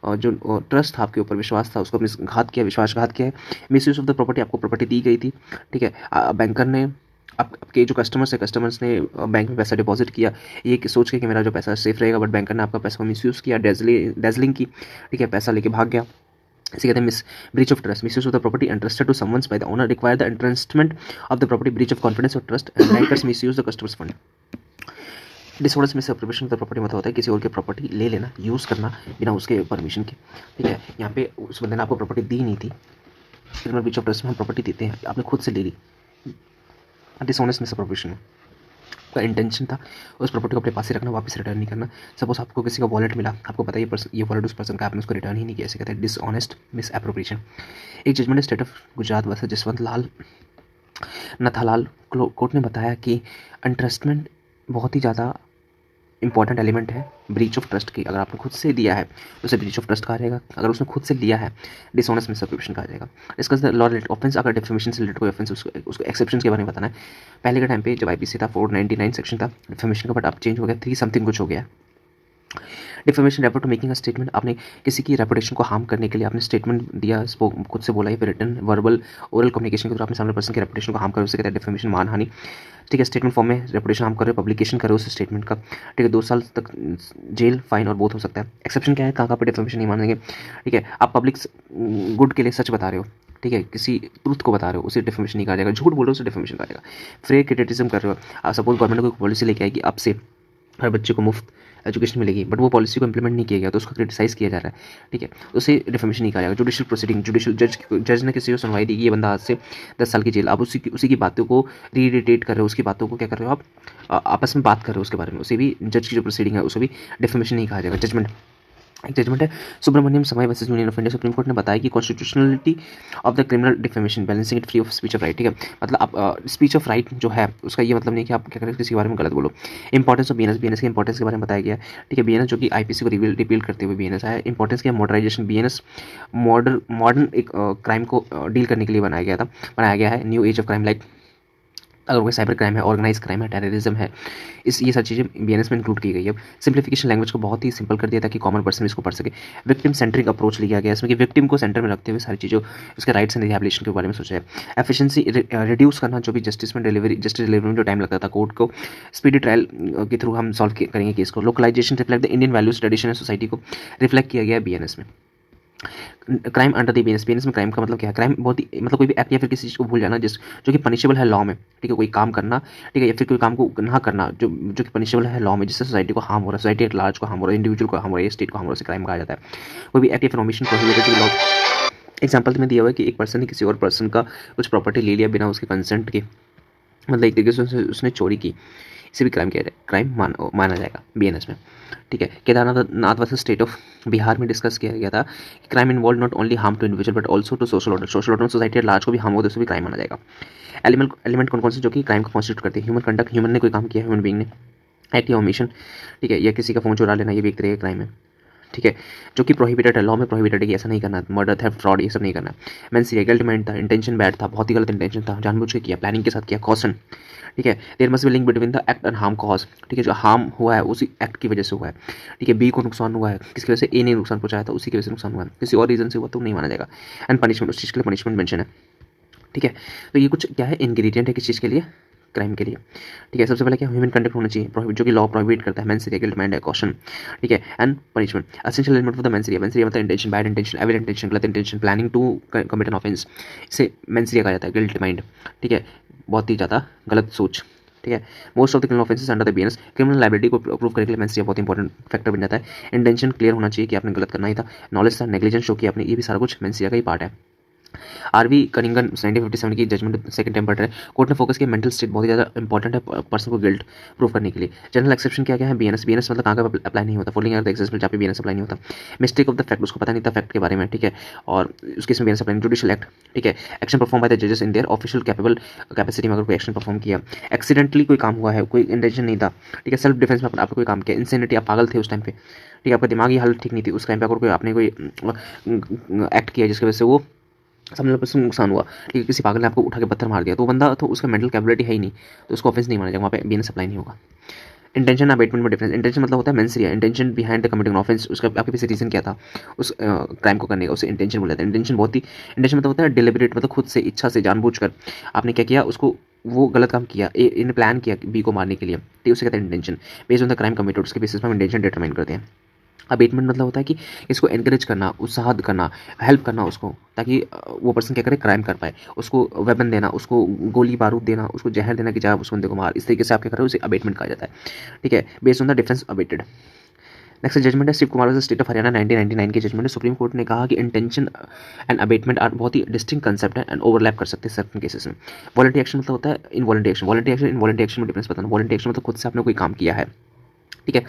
जो ट्रस्ट था, आपके ऊपर विश्वास था, उसको आपने घात किया, विश्वासघात किया है। मिसयूज ऑफ द प्रॉपर्टी, आपको प्रॉपर्टी दी गई थी, ठीक है, बैंकर ने आपके जो कस्टमर्स ने बैंक में पैसा डिपॉजिट किया ये सोच के कि मेरा जो पैसा सेफ रहेगा, बट बैंकर ने आपका पैसा को मिसयूज़ किया, डेजलिंग की, ठीक है, पैसा लेके भाग गया। इसे कहते हैं breach of trust, misuse of the property entrusted to someone by the owner require the entrustment of the property, breach of confidence or trust, and bankers misuse the customer's fund. Dishonest misappropriation of the property मतलब होता है किसी और की property ले लेना, use करना बिना उसके परमिशन के, ठीक है। यहाँ पे उस बंदे ने आपको प्रॉपर्टी दी नहीं थी, क्रिमिनल ब्रीच ऑफ ट्रस्ट में हम प्रॉपर्टी देते हैं, आपने खुद से ले ली। डिसऑनेस्ट मिसअप्रोप्रिएशन का इंटेंशन था उस प्रॉपर्टी को अपने पास ही रखना, वापस रिटर्न नहीं करना। सपोज आपको किसी का वॉलेट मिला, आपको पता है ये वॉलेट उस पर्सन का, आपने उसको रिटर्न ही नहीं किया, इसे कहते हैं डिसऑनेस्ट मिसअप्रोप्रिएशन। एक judgment state of Gujarat versus Jaswant Lal Nathalal court ने बताया कि इंटरेस्टमेंट बहुत ही ज़्यादा इंपॉर्टेंट एलिमेंट है ब्रीच ऑफ ट्रस्ट की। अगर आपने खुद से दिया है तो उसे ब्रीच ऑफ ट्रस्ट कहा जाएगा, अगर उसने खुद से लिया है डिसऑनेस्ट मिसअप्रोप्रिएशन कहा जाएगा। Discuss the law related offence, अगर डिफेमेशन से रिलेटेड कोई ऑफेंस उसको एक्सेप्शंस के बारे में बताना है। पहले के टाइम पे जब आईपीसी था 499 सेक्शन था डिफेमेशन का, बट अब चेंज हो गया 3 समथिंग कुछ हो गया। Defamation refer to making a statement, आपने किसी की रेपुटेशन को हार्म करने के लिए आपने स्टेटमेंट दिया, खुद से बोला, या फिर रिटन वर्बल ओरल कम्युनिकेशन के थ्रू आपने सामने पर्सन की रेपुटेशन को हार्म कर, उसे कहते हैं डिफेमेशन, मानहानि, ठीक है। स्टेटमेंट फॉर्म में रेपुटेशन हार्म कर रहे हो, पब्लिकेशन कर रहे हो उस स्टेटमेंट का, ठीक है, 2 साल तक जेल, फाइन और बोथ हो सकता है। एक्सेप्शन क्या है, कहाँ पे डिफेमेशन नहीं मानेंगे, ठीक है। आप पब्लिक गुड के लिए सच बता रहे हो, ठीक है, किसी ट्रूथ को बता रहे हो, उसे डिफेमेशन नहीं कहा जाएगा। झूठ बोल रहे हो उसे डिफेमेशन कहा जाएगा। फेयर क्रिटिसिज्म कर रहे हो, आप सपोज गवर्नमेंट कोई पॉलिसी लेके आएगी आपसे हर बच्चे को मुफ्त एजुकेशन मिलेगी, बट वो पॉलिसी को इंप्लीमेंट नहीं किया गया तो उसको क्रिटिसाइज़ किया जा रहा है, ठीक है, उसे डिफेमेशन नहीं कहा जाएगा। जुडिशियल प्रोसीडिंग, जुडिशियल जज ने किसी को सुनवाई दी कि ये बंदा आज से 10 साल की जेल, आप उसी की बातों को रीडिटेट कर रहे हो, उसकी बातों को क्या कर रहे हो आप आपस में बात कर रहे हो उसके बारे में, उसे भी जज की जो प्रोसीडिंग है उसे भी डिफेमेशन नहीं कहा जाएगा। जजमेंट, एक जजमेंट है सुब्रमण्यम समाई versus union of India, supreme court ने बताया कि constitutionality of the criminal defamation balancing it free of speech of right, ठीक है, मतलब आप स्पीच ऑफ राइट जो है उसका ये मतलब नहीं कि आप क्या करें किसी के बारे में गलत बोलो। इंपॉर्टेंस ऑफ बीएनएस के इंपॉर्टेंस के बारे में बताया गया, ठीक है। बीएनएस जो कि आईपीसी को रिपील करते हुए बीएनएस है। इंपॉर्टेंस क्या, मॉडर्नाइजेशन, बीएनएस मॉडर्न एक क्राइम को डील करने के लिए बनाया गया है। New age of crime, like अगर कोई साइबर क्राइम है, ऑर्गेनाइज क्राइम है, टेररिज्म है, ये सारी चीज़ें बीएनएस में इंक्लूड की गई है। सिंप्लीफिकेशन, लैंग्वेज को बहुत ही सिंपल कर दिया ताकि कॉमन पर्सन इसको पढ़ सके। विक्टिम सेंट्रिक अप्रोच लिया गया इसमें कि विक्टिम को सेंटर में रखते हुए सारी चीज़ों उसके राइट्स एंड रिहैबिलिटेशन के बारे में सोचा है। एफिशिएंसी, रिड्यूस करना जो भी जस्टिस डिलीवरी में जो टाइम लगता था कोर्ट को, स्पीडी ट्रायल के थ्रू हम सॉल्व करेंगे केस को। Localisation, reflect the Indian values tradition and society को रिफ्लेक्ट किया गया है बीएनएस में। क्राइम अंडर द बीएनएस में क्राइम का मतलब क्या है, क्राइम बहुत ही मतलब कोई भी एक्ट या फिर किसी चीज़ को भूल जाना जो कि पनिशेबल है लॉ में, ठीक है, कोई काम करना, ठीक है, या फिर कोई काम को ना करना जो कि पनिशेबल है लॉ में, जिससे सोसाइटी को हार्म हो रहा है, सोसाइटी एट लार्ज को हार्म हो रहा है, इंडिविजुअल को हार्म हो रहा है, स्टेट को हार्म हो रहा है, क्राइम कहा जाता है। कोई भी एक्ट या फिर ओमिशन प्रोहिबिटेड लॉ। एग्जाम्पल में दिया हुआ है कि एक पर्सन ने किसी और पर्सन का कुछ प्रॉपर्टी ले लिया बिना उसके कंसेंट के, मतलब एक तरीके से उसने चोरी की, इसे भी क्राइम किया जाए, क्राइम माना जाएगा बीएनएस में, ठीक है। Kedarnath versus state of Bihar में डिस्कस किया गया था कि crime involve not only harm to individual but also to social order society at large को भी हार्म हो तो उसे भी क्राइम माना जाएगा। एलिमेंट कौन कौन से जो कि क्राइम को कॉन्स्टिट्यूट करते हैं, ह्यूमन कंडक्ट, ह्यूमन ने कोई काम किया, ह्यूमन बीइंग ने, एक्ट या ओमिशन, ठीक है, या किसी का फ़ोन चुरा लेना, ये भी एक तरह का क्राइम है, ठीक है, जो कि प्रोहिबिटेड है, लॉ में प्रोहिबिटेड है कि ऐसा नहीं करना, मर्डर, थेफ्ट, फ्रॉड, ये सब नहीं करना। मेंस गिल्ट माइंड था, इंटेंशन बैड था, बहुत ही गलत इंटेंशन था, जानबूझ के किया, प्लानिंग के साथ किया, कॉशन, ठीक है, there must be link between the act and harm cause, ठीक है, जो हार्म हुआ है उसी एक्ट की वजह से हुआ है, ठीक है, बी को नुकसान हुआ है, किसकी वजह से ए ने नुकसान पहुंचाया था, उसी की वजह से नुकसान हुआ है, किसी और रीजन से हुआ तो नहीं माना जाएगा। एंड पनिशमेंट, उस चीज़ के लिए पनिशमेंट मेंशन है, ठीक है। तो ये कुछ क्या है, इंग्रेडिएंट है किस चीज़ के लिए, क्राइम के लिए, ठीक है। सबसे पहले क्या, ह्यूमन कंडक्ट होना चाहिए, प्रोहिबिट, जो कि लॉ प्रोहिबिट करता है, मेंस गिल्ट माइंड है, कॉशन, ठीक है, and punishment, essential element of the mens मतलब intention, bad intention, evil intention, गलत intention, planning to commit an offence, इसे मेंस कहा जाता है, गिल्ट माइंड, ठीक है, बहुत ही ज़्यादा गलत सोच, ठीक है। Most of the criminal offences under the BNS, criminal liability को प्रूव करने के लिए मेंस बहुत इंपॉर्टेंट फैक्टर बन जाता है। इंटेंशन क्लियर होना चाहिए कि आपने गलत करना ही था, नॉलेज था, नेग्लिजेंस शो किया आपने, ये भी सारा कुछ मेंस का ही पार्ट है। आरवी कनिंगन 1957 की जजमेंट सेकंड टाइम पढ़ रहे हैं, कोर्ट ने फोकस किया मेंटल स्टेट बहुत ज़्यादा इंपॉर्टेंट है पर्सन को गिल्ट प्रूव करने के लिए। जनरल एक्सेप्शन क्या क्या है, बीएनएस मतलब कहाँ का अप्लाई नहीं होता, फोल्डिंग आर द एक्सेप्शन जहाँ पे बीएनएस अप्लाई नहीं होता। मिस्टेक ऑफ द फैक्ट, उसको पता नहीं था फैक्ट के बारे में, ठीक है, और उसके इसमें बीएनएस अप्लाई, जुडिशियल एक्ट, ठीक है, एक्शन परफॉर्म बाय द जजेस in their official capable capacity में अगर कोई एक्शन परफॉर्म किया, एक्सीडेंटली कोई काम हुआ है, कोई इंटेंशन नहीं था, ठीक है, सेल्फ डिफेंस में आपने कोई काम किया, इंसेनिटी, आप पागल थे उस टाइम पे, ठीक है, आपका दिमागी हालत ठीक नहीं थी उस टाइम पे, अगर कोई आपने कोई एक्ट किया जिसकी वजह से वो समझ लो नुकसान हुआ, ठीक है, किसी पागल ने आपको उठा के पत्थर मार दिया, तो बंदा तो उसका मेंटल कैपेबिलिटी है ही नहीं, तो उसको ऑफेंस नहीं माना जाएगा, वहाँ पे बीएनएस अप्लाई नहीं होगा। इंटेंशन अबेटमेंट में डिफरेंस, इंटेंशन मतलब होता है mens rea, intention behind the committing offence, उसका आपके पीछे रीजन क्या था उस क्राइम को करने का, उसे इंटेंशन बोला जाता है। इंटेंशन बहुत ही, इंटेंशन मतलब होता है डिलिबरेट, मतलब खुद से, इच्छा से, जानबूझकर आपने क्या किया, उसको वो गलत काम किया, इन प्लान किया बी को मारने के लिए, ठीक, उसे कहते हैं intention. Based on the crime committed, उसके बेसिस पर हम इंटेंशन डिटरमाइन करते हैं। अबेटमेंट मतलब होता है कि इसको एनकरेज करना, उत्साहित करना, हेल्प करना उसको, ताकि वो पर्सन क्या करे, क्राइम कर पाए, उसको वेपन देना, उसको गोली बारूद देना, उसको जहर देना कि जा उस बंदे को मार, इस तरीके से आप क्या कर रहे हो, उसे अबेटमेंट कहा जाता है, ठीक है, based on the difference abetted. Next judgment है Shiv Kumar versus state of Haryana 1999 की जजमेंट है। सुप्रीम कोर्ट ने कहा कि इंटेंशन एंड अबेटमेंट आर बहुत ही डिस्टिंक्ट कंसेप्ट है एंड ओवरलैप कर सकते हैं सर्टेन केसेस में। वॉलंटरी एक्शन मतलब होता है involuntary action, voluntary action involuntary action में डिफरेंस बताना। वॉलंटरी एक्शन मतलब खुद से आपने कोई काम किया है, ठीक है,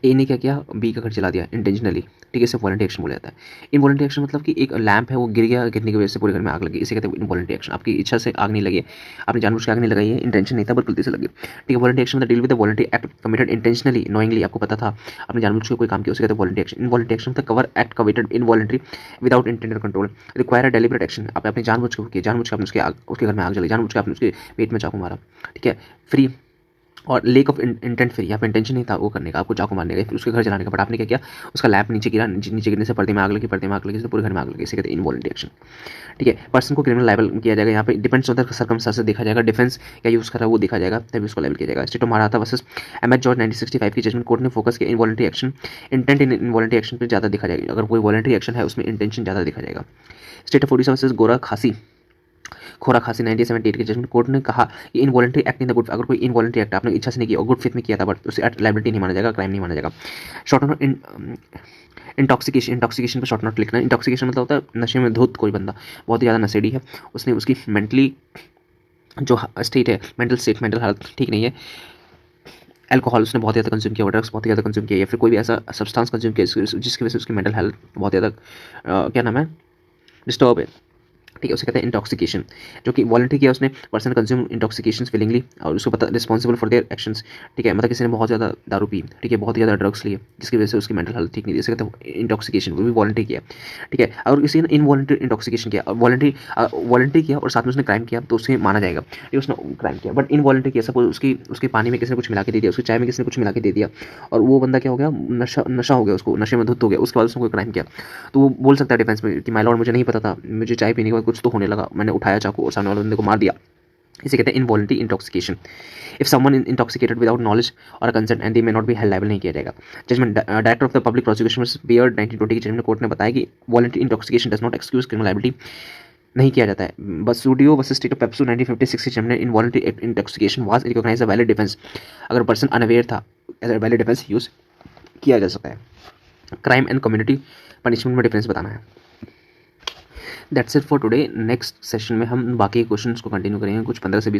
ए ने क्या किया, बी का घर जला दिया इंटेंशनली, ठीक है, इसे वॉलंटरी एक्शन बोला जाता है। इनवॉलंटरी एक्शन मतलब कि एक लैंप है वो गिर गया, गिरने की वजह से पूरे घर में आग लगी, इसे कहते हैं इनवॉलंटरी एक्शन। आपकी इच्छा से आग नहीं लगी, आपने जानबूझ के आग नहीं लगाई है, इंटेंशन नहीं था बट गलती से लगी, ठीक है। वॉलंटरी एक्शन मतलब deal with the voluntary act committed intentionally knowingly, आपको पता था, आपने जानबूझ के कोई काम किया, उसे कहते हैं वॉलंटरी एक्शन। इनवॉलंटरी एक्शन मतलब cover act committed involuntary without intended control, require a deliberate action, आपने जानबूझ के किया, जानबूझ के आपने उसके घर में आग जलाई, जानबूझ के आपने उसके पेट में चाकू मारा, ठीक है, फ्री और लेक ऑफ इंटेंट फ्री, यहाँ पे इंटेंशन नहीं था वो करने का, आपको चाकू मारने का, फिर उसके घर जलाने का, बट आपने क्या किया, उसका लैंप नीचे गिरा, नीचे गिरने से पर्दे में आग लगी, पर्दे में आग लगी तो पूरे घर में आग लगी, इसे कहते हैं इनवॉलंटरी एक्शन, ठीक है। पर्सन को क्रिमिनल लायबल किया जाएगा, यहाँ पे डिपेंड्स ऑन द सर्कमस्टेंसेस देखा जाएगा, डिफेंस क्या यूज़ कर रहा है वो देखा जाएगा, तभी उसको लायबल किया जाएगा। State of Maharashtra versus M H George 1965 की जजमेंट, कोर्ट ने फोकस किया involuntary action, intent in involuntary action पर ज़्यादा देखा जाएगा, अगर कोई वॉलंटरी एक्शन है उसमें इंटेंशन ज़्यादा देखा जाएगा। स्टेट ऑफ ओडिशा वर्सेस गोरा खासी खोरा खासी 1978 के जजमेंट, कोर्ट ने कहा कि involuntary act in the good, अगर कोई इनवॉलंटरी एक्ट आपने इच्छा से नहीं किया और गुड फेथ में किया था बट उसे लाइबिलिटी नहीं माना जाएगा, क्राइम नहीं माना जाएगा। शॉर्ट नोट इंटॉक्सिकेशन, इंटॉक्सिकेशन पर शॉर्ट नोट लिखना। इंटॉक्सिकेशन मतलब होता है नशे में धुत कोई बंदा बहुत ही ज़्यादा नशेड़ी है, उसने उसकी मेंटली जो स्टेट है, मेंटल स्टेट, मेंटल हालत ठीक नहीं है, अल्कोहल उसने बहुत ज़्यादा कंज्यूम किया, ड्रग्स बहुत ज़्यादा कंज्यूम किया, या फिर कोई भी ऐसा सब्सटेंस कंज्यूम किया जिसकी वजह से उसकी मेंटल हेल्थ बहुत ज़्यादा क्या नाम है, डिस्टर्ब है, ठीक है, उसे कहते हैं इंटॉक्सिकेशन। जो कि वॉलंटरी किया उसने, पर्सन कंज्यूम इंटॉक्सिकेशन विलिंगली और उसको पता रिस्पॉन्सिबल फॉर देयर एक्शंस, ठीक है, मतलब किसी ने बहुत ज़्यादा दारू पी, ठीक है, बहुत ज़्यादा ड्रग्स लिए जिसकी वजह से उसकी मेंटल हेल्थ ठीक नहीं थी, इसे कहते हैं इंटॉक्सिकेशन, वो भी वॉलंटरी किया, ठीक है। और किसी ने इनवॉलंटरी इंटॉक्सिकेशन किया, वॉलंटरी किया और साथ में उसने क्राइम किया तो उसे माना जाएगा, ठीक है, उसने क्राइम किया। बट इनवॉलंटरी किया, सपोज उसके पानी में किसी ने कुछ मिला के दे दिया, उसकी चाय में किसी ने कुछ मिला के दे दिया और वो बंदा क्या हो गया, नशा हो गया, उसको नशे में धुत हो गया, उसके बाद उसने कोई क्राइम किया, तो वो बोल सकता है डिफेंस में कि माय लॉर्ड मुझे नहीं पता था, मुझे चाय पीने के बाद कुछ तो होने लगा, मैंने उठाया चाकू और सामने वाले बंदे को मार दिया, इसे कहते हैं involuntary intoxication. If someone intoxicated without knowledge और consent and they may not be held liable नहीं किया जाएगा। Judgment director of the public prosecution Beard 1920 की जजमेंट, कोर्ट ने बताया कि voluntary intoxication does not excuse criminal liability, नहीं किया जाता है। Basudev versus state of Pepsu 1956 की judgment, involuntary intoxication was recognised a valid defence, अगर पर्सन अनअवेयर था as a valid defence use किया जा सकता है। क्राइम एंड कम्युनिटी पनिशमेंट में डिफरेंस बताना है। That's it for today. Next session में हम बाकी क्वेश्चंस को कंटिन्यू करेंगे, कुछ 15 से 20